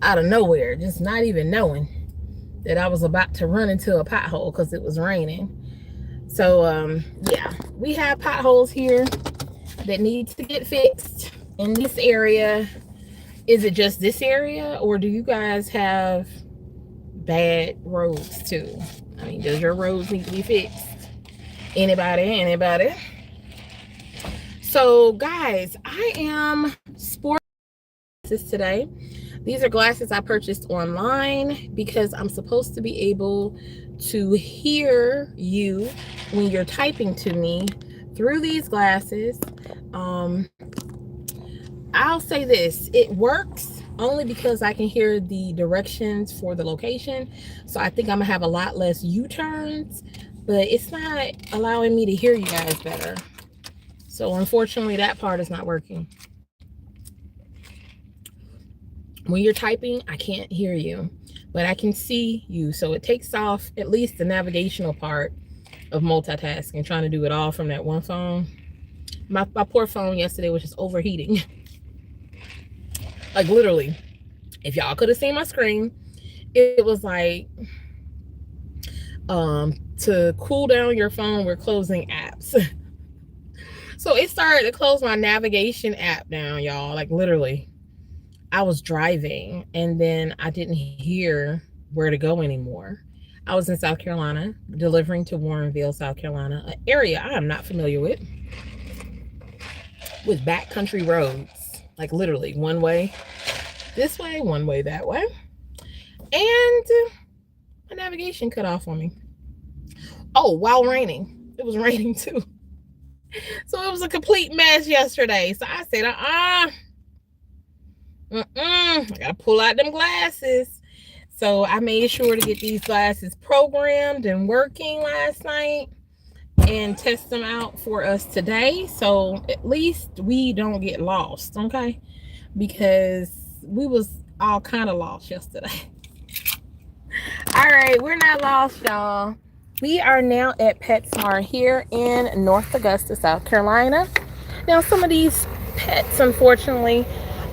out of nowhere, just not even knowing that I was about to run into a pothole because it was raining. So yeah, we have potholes here that need to get fixed in this area. Is it just this area, or do you guys have bad roads too? I mean, does your roads need to be fixed? Anybody? So guys, I am sporting glasses today. These are glasses I purchased online because I'm supposed to be able to hear you when you're typing to me through these glasses. I'll say this, it works only because I can hear the directions for the location. So I think I'm gonna have a lot less U-turns, but it's not allowing me to hear you guys better. So unfortunately, that part is not working. When you're typing, I can't hear you, but I can see you. So it takes off at least the navigational part of multitasking, trying to do it all from that one phone. My poor phone yesterday was just overheating. Like literally, if y'all could have seen my screen, it was like, to cool down your phone, we're closing apps. So it started to close my navigation app down, y'all. Like literally, I was driving and then I didn't hear where to go anymore. I was in South Carolina, delivering to Warrenville, South Carolina, an area I am not familiar with backcountry roads, like literally one way this way, one way that way. And my navigation cut off on me. Oh, while raining. It was raining too. So it was a complete mess yesterday. So I said, I gotta pull out them glasses. So I made sure to get these glasses programmed and working last night and test them out for us today. So at least we don't get lost, okay? Because we was all kind of lost yesterday. All right, we're not lost, y'all. We are now at PetSmart here in North Augusta, South Carolina. Now, some of these pets, unfortunately,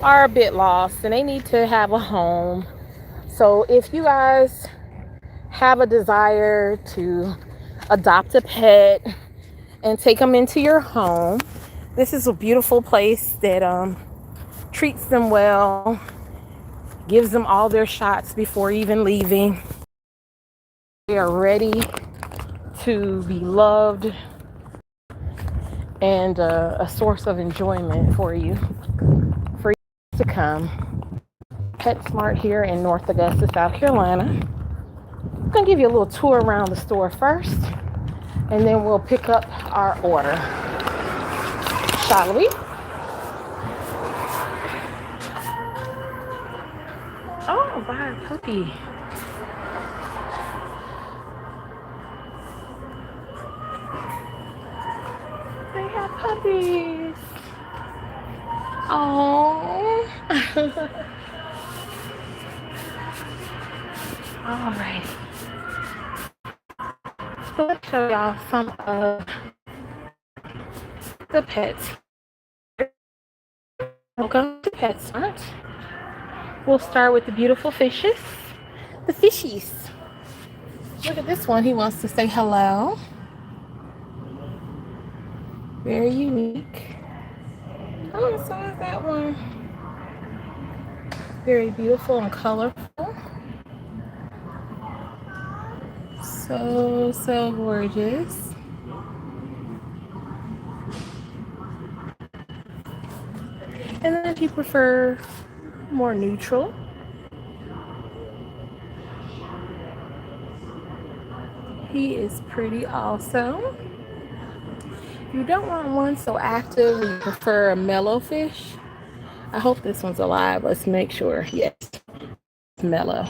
are a bit lost and they need to have a home. So if you guys have a desire to adopt a pet and take them into your home, this is a beautiful place that treats them well, gives them all their shots before even leaving. They are ready to be loved and a source of enjoyment for you to come. PetSmart here in North Augusta, South Carolina. I'm gonna give you a little tour around the store first, and then we'll pick up our order. Shall we? Oh, buy a puppy. They have puppies. Oh. All right. So let's show y'all some of the pets. Welcome to PetSmart. We'll start with the beautiful fishes. The fishies. Look at this one. He wants to say hello. Very unique. Oh, so is that one. Very beautiful and colorful. So gorgeous. And then if you prefer more neutral, he is pretty also. If you don't want one so active, or you prefer a mellow fish, I hope this one's alive. Let's make sure. Yes, it's mellow.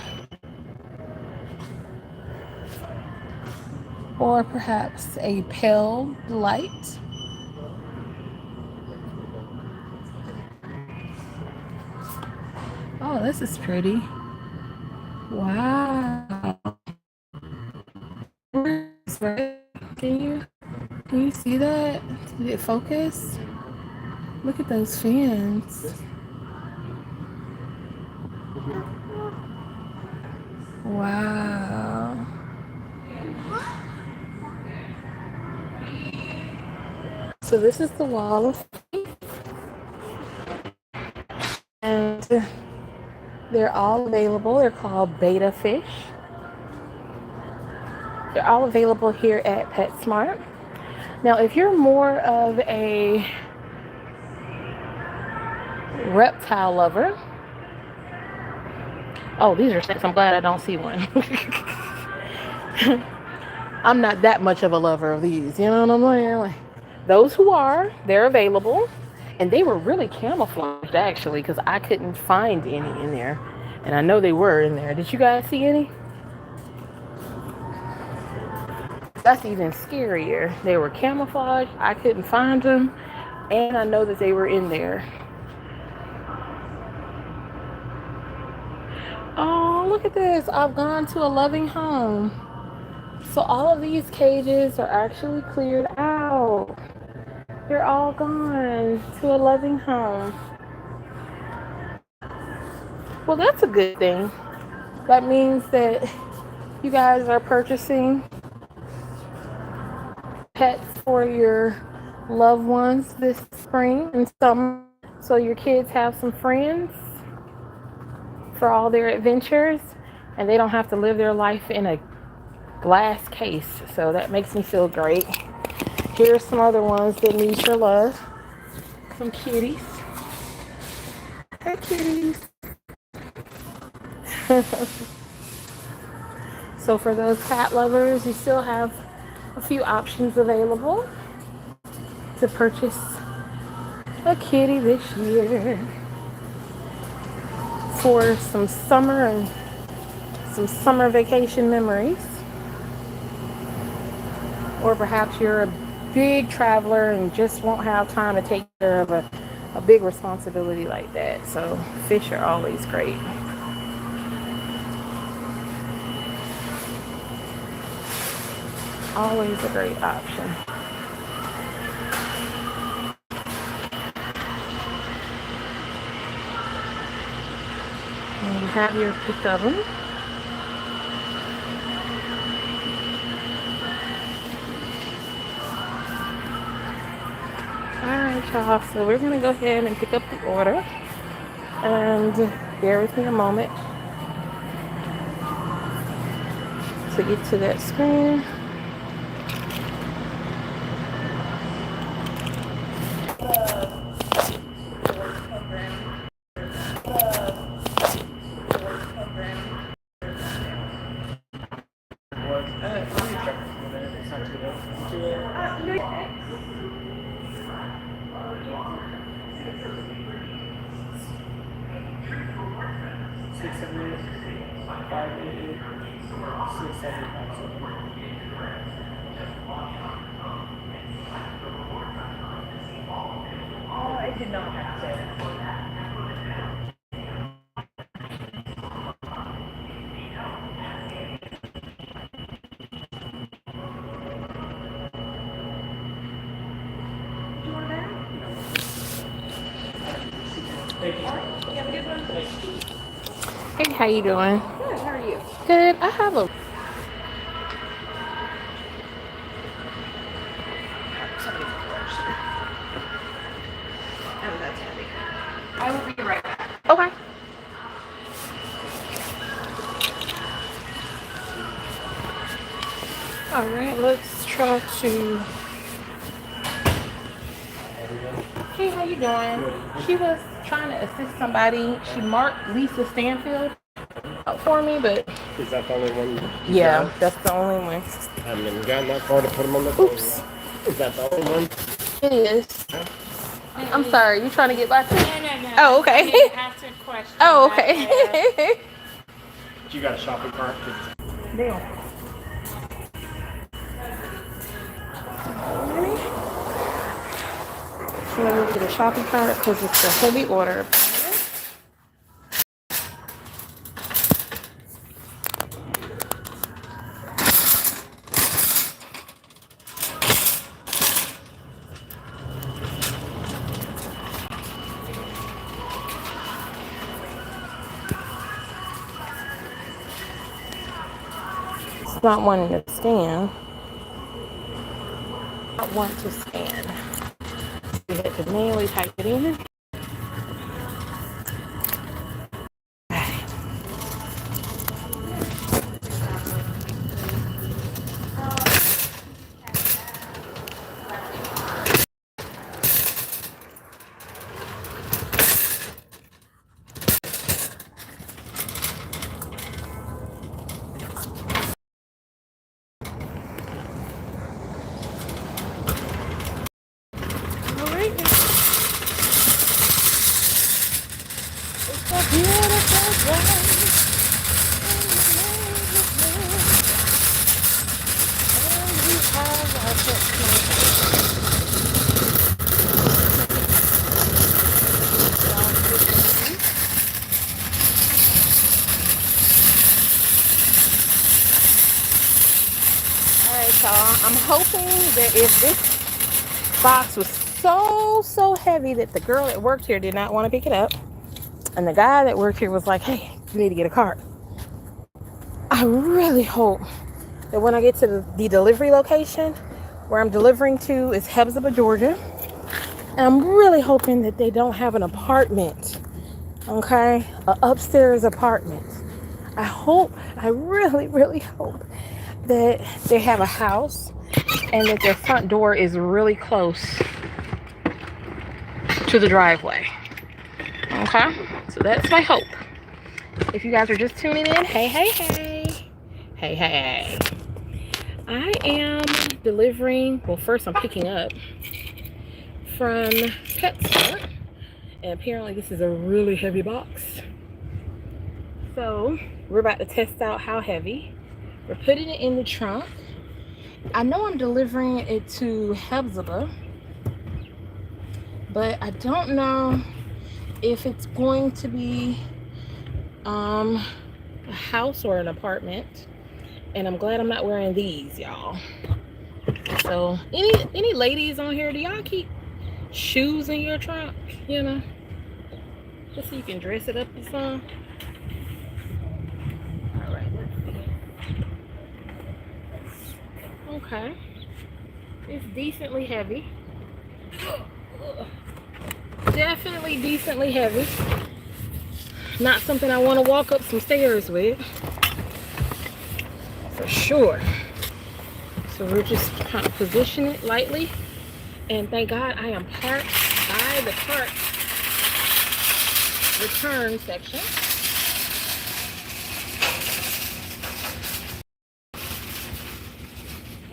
Or perhaps a pale light. Oh, this is pretty. Wow. Can you see that? Did it focus? Look at those fins. Wow. So this is the wall of, and they're all available. They're called beta fish. They're all available here at PetSmart. Now, if you're more of a reptile lover, oh, these are snakes. I'm glad I don't see one. I'm not that much of a lover of these, you know what I'm saying? Like, those who are, they're available. And they were really camouflaged actually, because I couldn't find any in there. And I know they were in there. Did you guys see any? That's even scarier. They were camouflaged. I couldn't find them. And I know that they were in there. Oh, look at this. I've gone to a loving home. So all of these cages are actually cleared out. They're all gone to a loving home. Well, that's a good thing. That means that you guys are purchasing pets for your loved ones this spring and summer, so your kids have some friends for all their adventures and they don't have to live their life in a glass case. So that makes me feel great. Here's some other ones that need your love. Some kitties. Hey, kitties. So for those cat lovers, you still have a few options available to purchase a kitty this year for some summer and some summer vacation memories. Or perhaps you're a big traveler and just won't have time to take care of a big responsibility like that. So fish are always great. Always a great option. And you have your pick of them. Alright, y'all. So we're going to go ahead and pick up the order. And bear with me a moment to get to that screen. I did not have to. Hey, how you doing? Good, how are you? Good. I have a Oh, that's heavy. I will be right back. okay. All right, let's try to. Hey, how you doing? She was trying to assist somebody. She marked Lisa Stanfield out for me, but is that the only one? Yeah, that's the only one. I haven't even gotten that far to put them on the phone. Oops. Is that the only one? It is. I'm sorry. You trying to get by too? No. Oh, okay. I have to question. Oh, okay. You got a shopping cart? Damn. So let me get a shopping cart because it's a heavy order. It's not wanting to scan. I want to scan. We had to manually type it in. Alright, y'all. I'm hoping that if this box was so heavy that the girl that worked here did not want to pick it up, and the guy that worked here was like, hey, you need to get a cart. I really hope that when I get to the delivery location where I'm delivering to is Hephzibah, Georgia, and I'm really hoping that they don't have an apartment, okay, an upstairs apartment. I really hope that they have a house and that their front door is really close to the driveway. Okay, so that's my hope. If you guys are just tuning in, hey. I am delivering, well, first I'm picking up from PetSmart, and apparently this is a really heavy box. So we're about to test out how heavy. We're putting it in the trunk. I know I'm delivering it to Hephzibah, but I don't know if it's going to be a house or an apartment. And I'm glad I'm not wearing these, y'all. So any ladies on here, do y'all keep shoes in your trunk? You know, just so you can dress it up or something. All right, let's see. Okay, it's decently heavy. Definitely decently heavy. Not something I want to walk up some stairs with, for sure. So we're just kind of position it lightly, and thank God I am parked by the cart return section.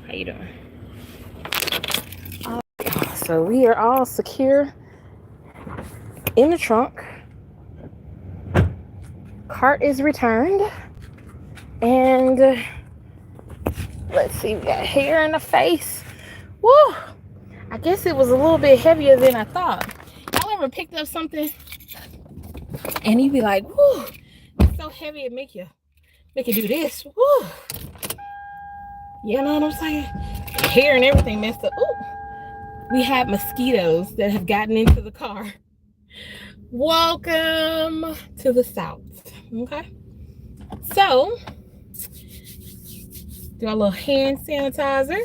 How you doing? So we are all secure in the trunk. Cart is returned, and let's see, we got hair in the face. Woo! I guess it was a little bit heavier than I thought. Y'all ever picked up something and you be like, woo, it's so heavy it make you do this. Woo! You know what I'm saying? Hair and everything messed up. Ooh. We have mosquitoes that have gotten into the car. Welcome to the South. Okay, so do a little hand sanitizer.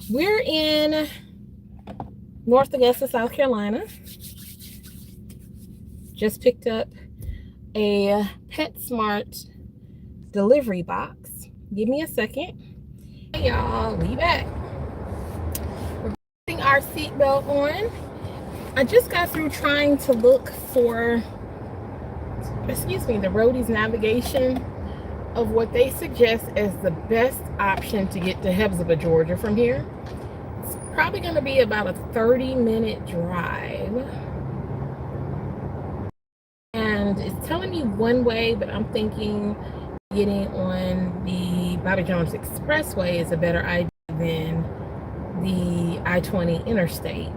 We're in North Augusta, South Carolina. Just picked up a PetSmart delivery box. Give me a second. Hey y'all, we back. We're putting our seatbelt on. I just got through trying to look for, excuse me, the roadies navigation of what they suggest as the best option to get to Hebzibah, Georgia from here. It's probably going to be about a 30-minute drive. And it's telling me one way, but I'm thinking getting on the Bobby Jones Expressway is a better idea than the I-20 interstate.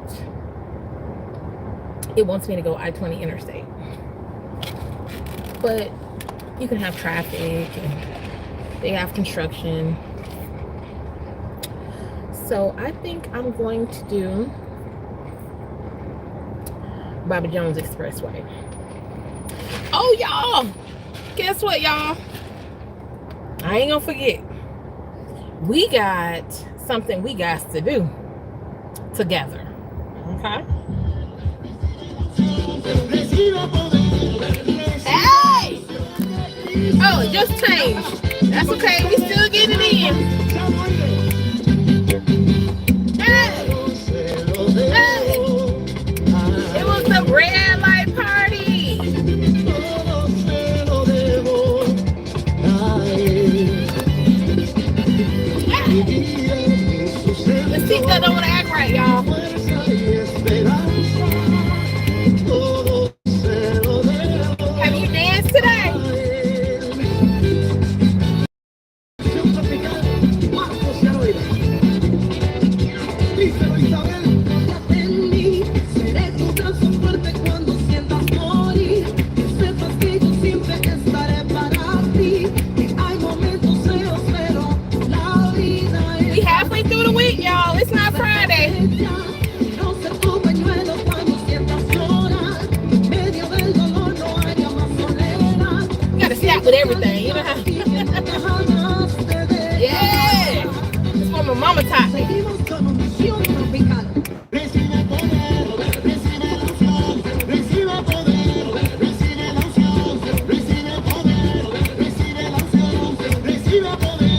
It wants me to go I-20 interstate. But you can have traffic and they have construction. So I think I'm going to do Bobby Jones Expressway. Oh, y'all, guess what, y'all? I ain't gonna forget. We got something we got to do together. Okay? Hey! Oh, it just changed. That's okay. We still getting it in. Hey! Hey! It was the red light party. The seatbelt don't want to act right, y'all. Have you danced today? We halfway through the week, y'all. It's not Friday. You gotta snap with everything, you know how? Yeah! That's what my mama taught me.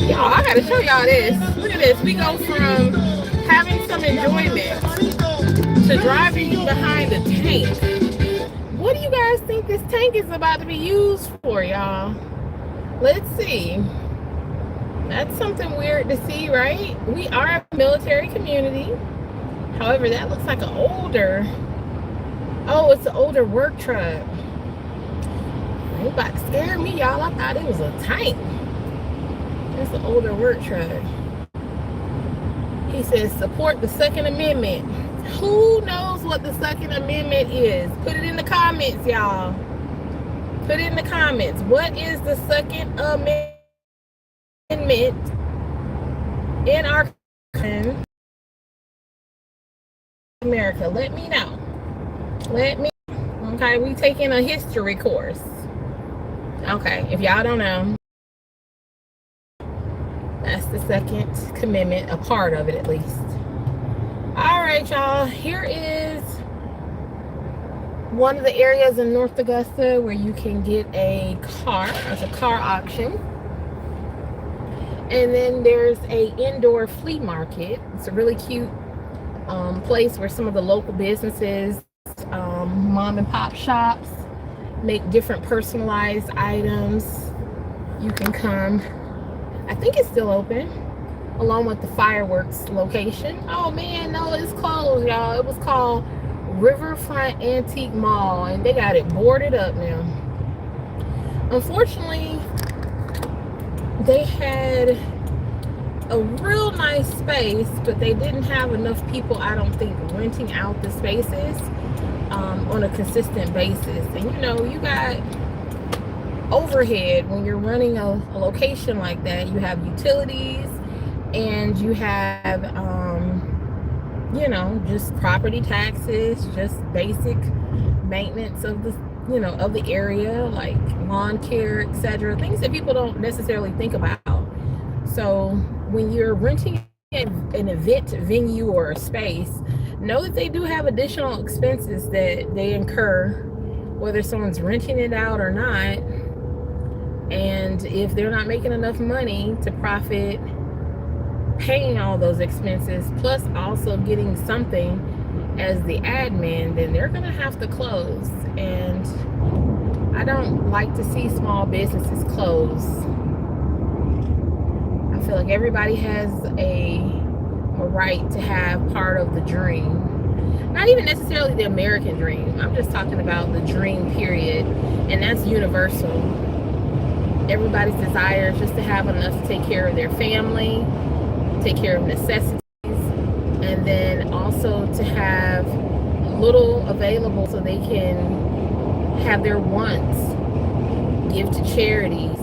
Y'all, I gotta show y'all this. Look at this. We go from having some enjoyment to driving behind a tank. What do you guys think this tank is about to be used for, y'all? Let's see. That's something weird to see, right? We are a military community. However, that looks like an older, oh, it's an older work truck. They about to scare me, y'all. I thought it was a tank. It's an older work truck. He says, support the Second Amendment. Who knows what the Second Amendment is? Put it in the comments, y'all. Put it in the comments. What is the Second Amendment in our country, America? Let me know. Let me. Okay, we taking a history course. Okay, if y'all don't know, that's the Second Amendment, a part of it at least. All right, y'all, here is one of the areas in North Augusta where you can get a car. There's a car auction. And then there's a indoor flea market. It's a really cute place where some of the local businesses, mom and pop shops, make different personalized items. You can come. I think it's still open, along with the fireworks location. Oh man, no, it's closed, y'all. It was called Riverfront Antique Mall, and they got it boarded up now. Unfortunately, they had a real nice space, but they didn't have enough people, I don't think, renting out the spaces on a consistent basis. And you know, you got overhead when you're running a location like that. You have utilities and you have you know, just property taxes, just basic maintenance of the, you know, of the area, like lawn care, etc., things that people don't necessarily think about. So when you're renting an event venue or a space, know that they do have additional expenses that they incur, whether someone's renting it out or not. And if they're not making enough money to profit paying all those expenses, plus also getting something as the admin, then they're gonna have to close. And I don't like to see small businesses close. I feel like everybody has a right to have part of the dream. Not even necessarily the American dream. I'm just talking about the dream, period. And that's universal. Everybody's desire is just to have enough to take care of their family, take care of necessities, and then also to have little available so they can have their wants, give to charities,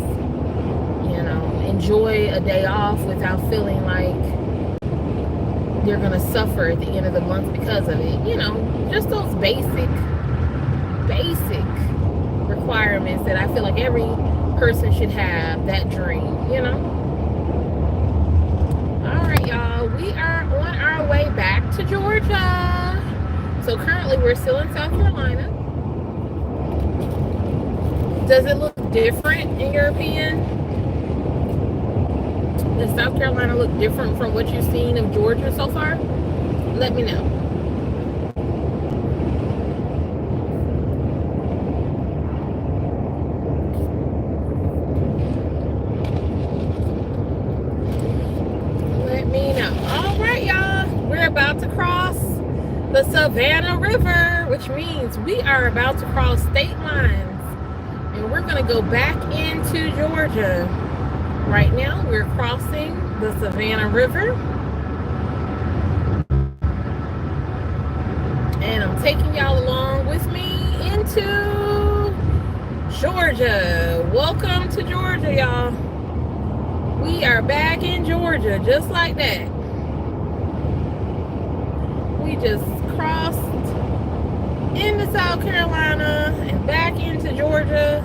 you know, enjoy a day off without feeling like they're gonna suffer at the end of the month because of it. You know, just those basic requirements that I feel like every person should have, that dream, you know. All right, y'all, we are on our way back to Georgia. So currently we're still in South Carolina. Does it look different in your opinion? Does South Carolina look different from what you've seen of Georgia so far? Let me know. Let me know. All right, y'all. We're about to cross the Savannah River, which means we are about to cross state lines. And we're going to go back into Georgia. Right now, we're crossing the Savannah River. And I'm taking y'all along with me into Georgia. Welcome to Georgia, y'all. We are back in Georgia, just like that. We just crossed into South Carolina and back into Georgia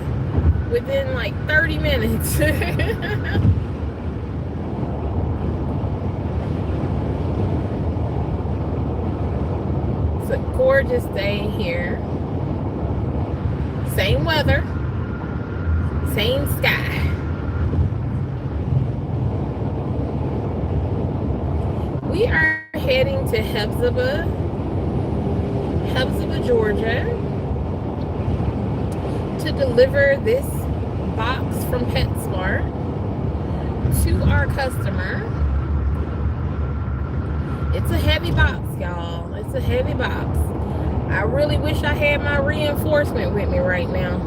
within like 30 minutes. It's a gorgeous day here. Same weather, same sky. We are heading to Hephzibah, Georgia, to deliver this box from PetSmart to our customer. It's a heavy box, y'all. It's a heavy box. I really wish I had my reinforcement with me right now.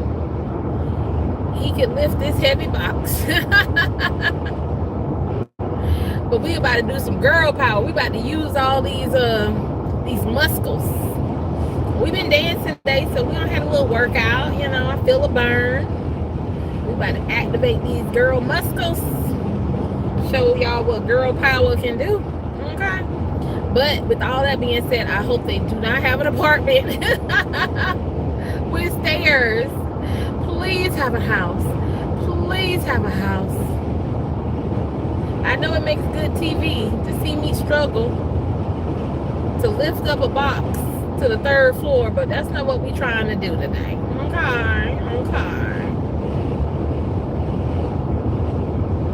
He could lift this heavy box. But we about to do some girl power. We about to use all these muscles. We've been dancing today, so we don't have a little workout. You know, I feel a burn. We about to activate these girl muscles. Show y'all what girl power can do. Okay. But with all that being said, I hope they do not have an apartment with stairs. Please have a house. Please have a house. I know it makes good TV to see me struggle to lift up a box to the 3rd floor, but that's not what we're trying to do today. Okay.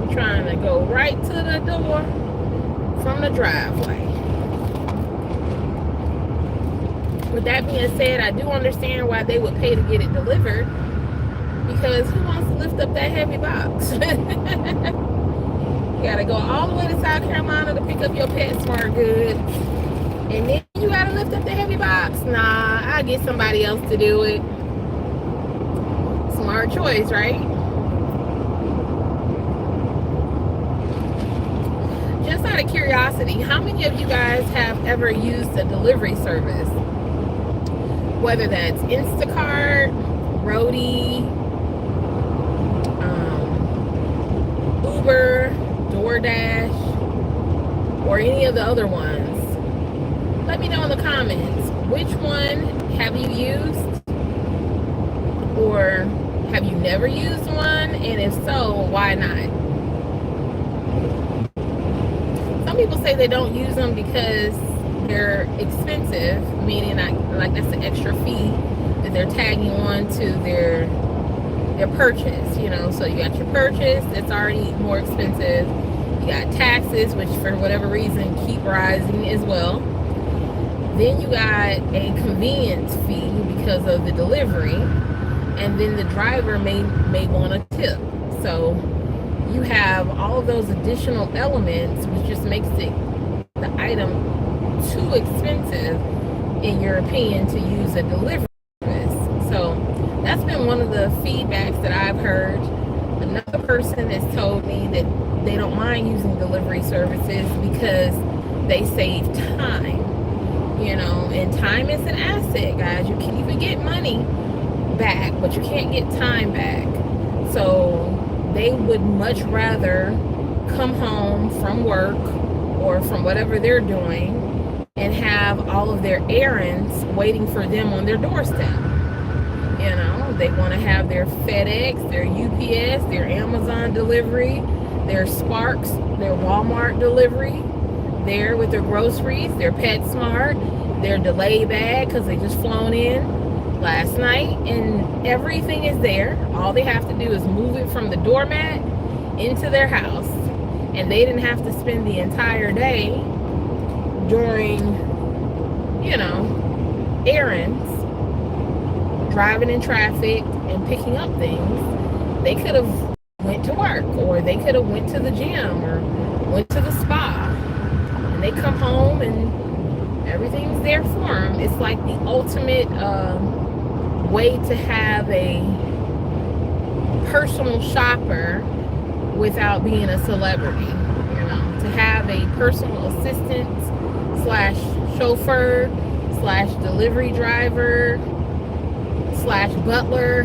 We're trying to go right to the door from the driveway. With that being said, I do understand why they would pay to get it delivered, because who wants to lift up that heavy box? You gotta go all the way to South Carolina to pick up your PetSmart goods, and then you gotta lift up the heavy box. Nah, I'll get somebody else to do it. Smart choice, right? Just out of curiosity, how many of you guys have ever used a delivery service? Whether that's Instacart, Roadie, Uber, DoorDash, or any of the other ones. Let me know in the comments, which one have you used, or have you never used one, and if so, why not? Some people say they don't use them because they're expensive, meaning like that's an extra fee that they're tagging on to their purchase, you know. So you got your purchase, it's already more expensive. You got taxes, which for whatever reason keep rising as well. Then you got a convenience fee because of the delivery, and then the driver may want a tip. So you have all of those additional elements, which just makes the item too expensive, in your opinion, to use a delivery service. So that's been one of the feedbacks that I've heard. Another person has told me that they don't mind using delivery services because they save time. And time is an asset, guys. You can get money back, but you can't get time back. So they would much rather come home from work or from whatever they're doing and have all of their errands waiting for them on their doorstep. They want to have their FedEx, their UPS, their Amazon delivery, their Sparks, their Walmart delivery there with their groceries, their PetSmart, their delay bag because they just flown in last night, and everything is there. All they have to do is move it from the doormat into their house, and they didn't have to spend the entire day during, errands, driving in traffic and picking up things. They could have went to work, or they could have went to the gym or went to the spa, and they come home and everything's there for them. It's like the ultimate way to have a personal shopper without being a celebrity. To have a personal assistant slash chauffeur slash delivery driver slash butler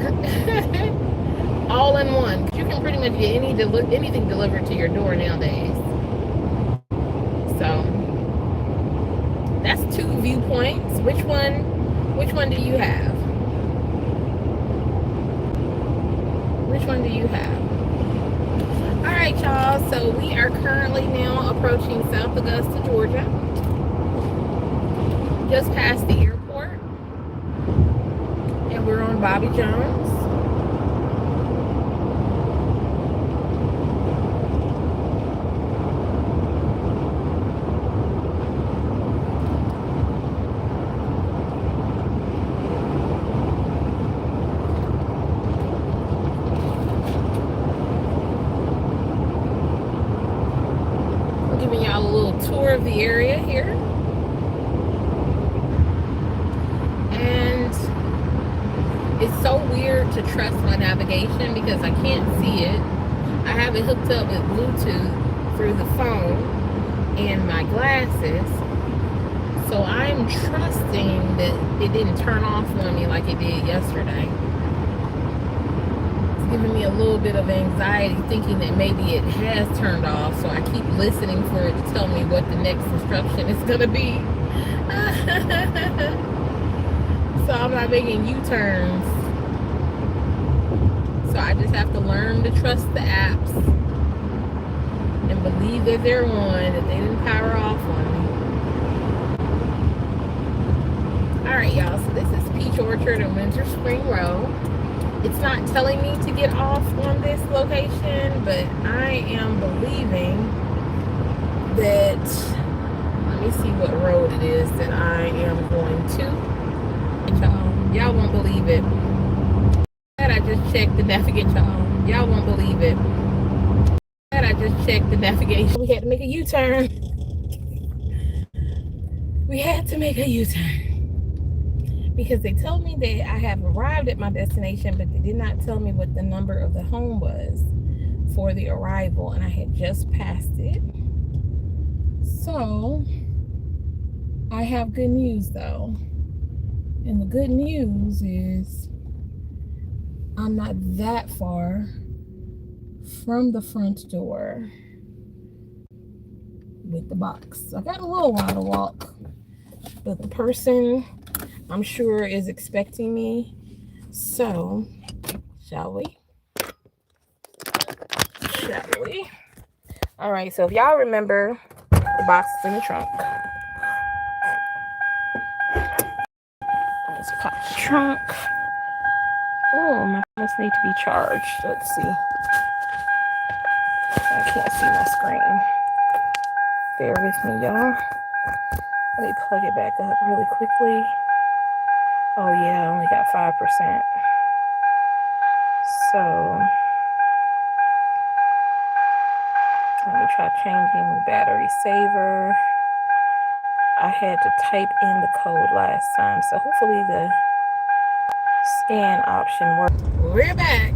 all in one. You can pretty much get anything delivered to your door nowadays. So that's two viewpoints. Which one do you have? Which one do you have? All right, y'all. So we are currently now approaching South Augusta, Georgia. Just past the airport. And we're on Bobby Jones. Giving y'all a little tour of the area here. And it's so weird to trust my navigation because I can't see it. I have it hooked up with Bluetooth through the phone and my glasses. So I'm trusting that it didn't turn off on me like it did yesterday. Giving me a little bit of anxiety thinking that maybe it has turned off, so I keep listening for it to tell me what the next instruction is going to be. So I'm not making U-turns. So I just have to learn to trust the apps and believe that they're on, that they didn't power off on me. Alright, y'all, so this is Peach Orchard and Winter Spring Road. It's not telling me to get off on this location, but I am believing that, let me see what road it is that I am going to. Y'all won't believe it. I just checked the navigation. Y'all won't believe it. I just checked the navigation. We had to make a U-turn. We had to make a U-turn. Because they told me that I have arrived at my destination, but they did not tell me what the number of the home was for the arrival, and I had just passed it. So I have good news though, and the good news is I'm not that far from the front door with the box. I got a little while to walk, but the person I'm sure is expecting me. So, shall we? All right, so if y'all remember, the box is in the trunk. Let's pop the trunk. Oh, my phones need to be charged. Let's see. I can't see my screen. Bear with me, y'all. Let me plug it back up really quickly. Oh yeah, I only got 5%. So let me try changing battery saver. I had to type in the code last time, so hopefully the scan option works. We're back.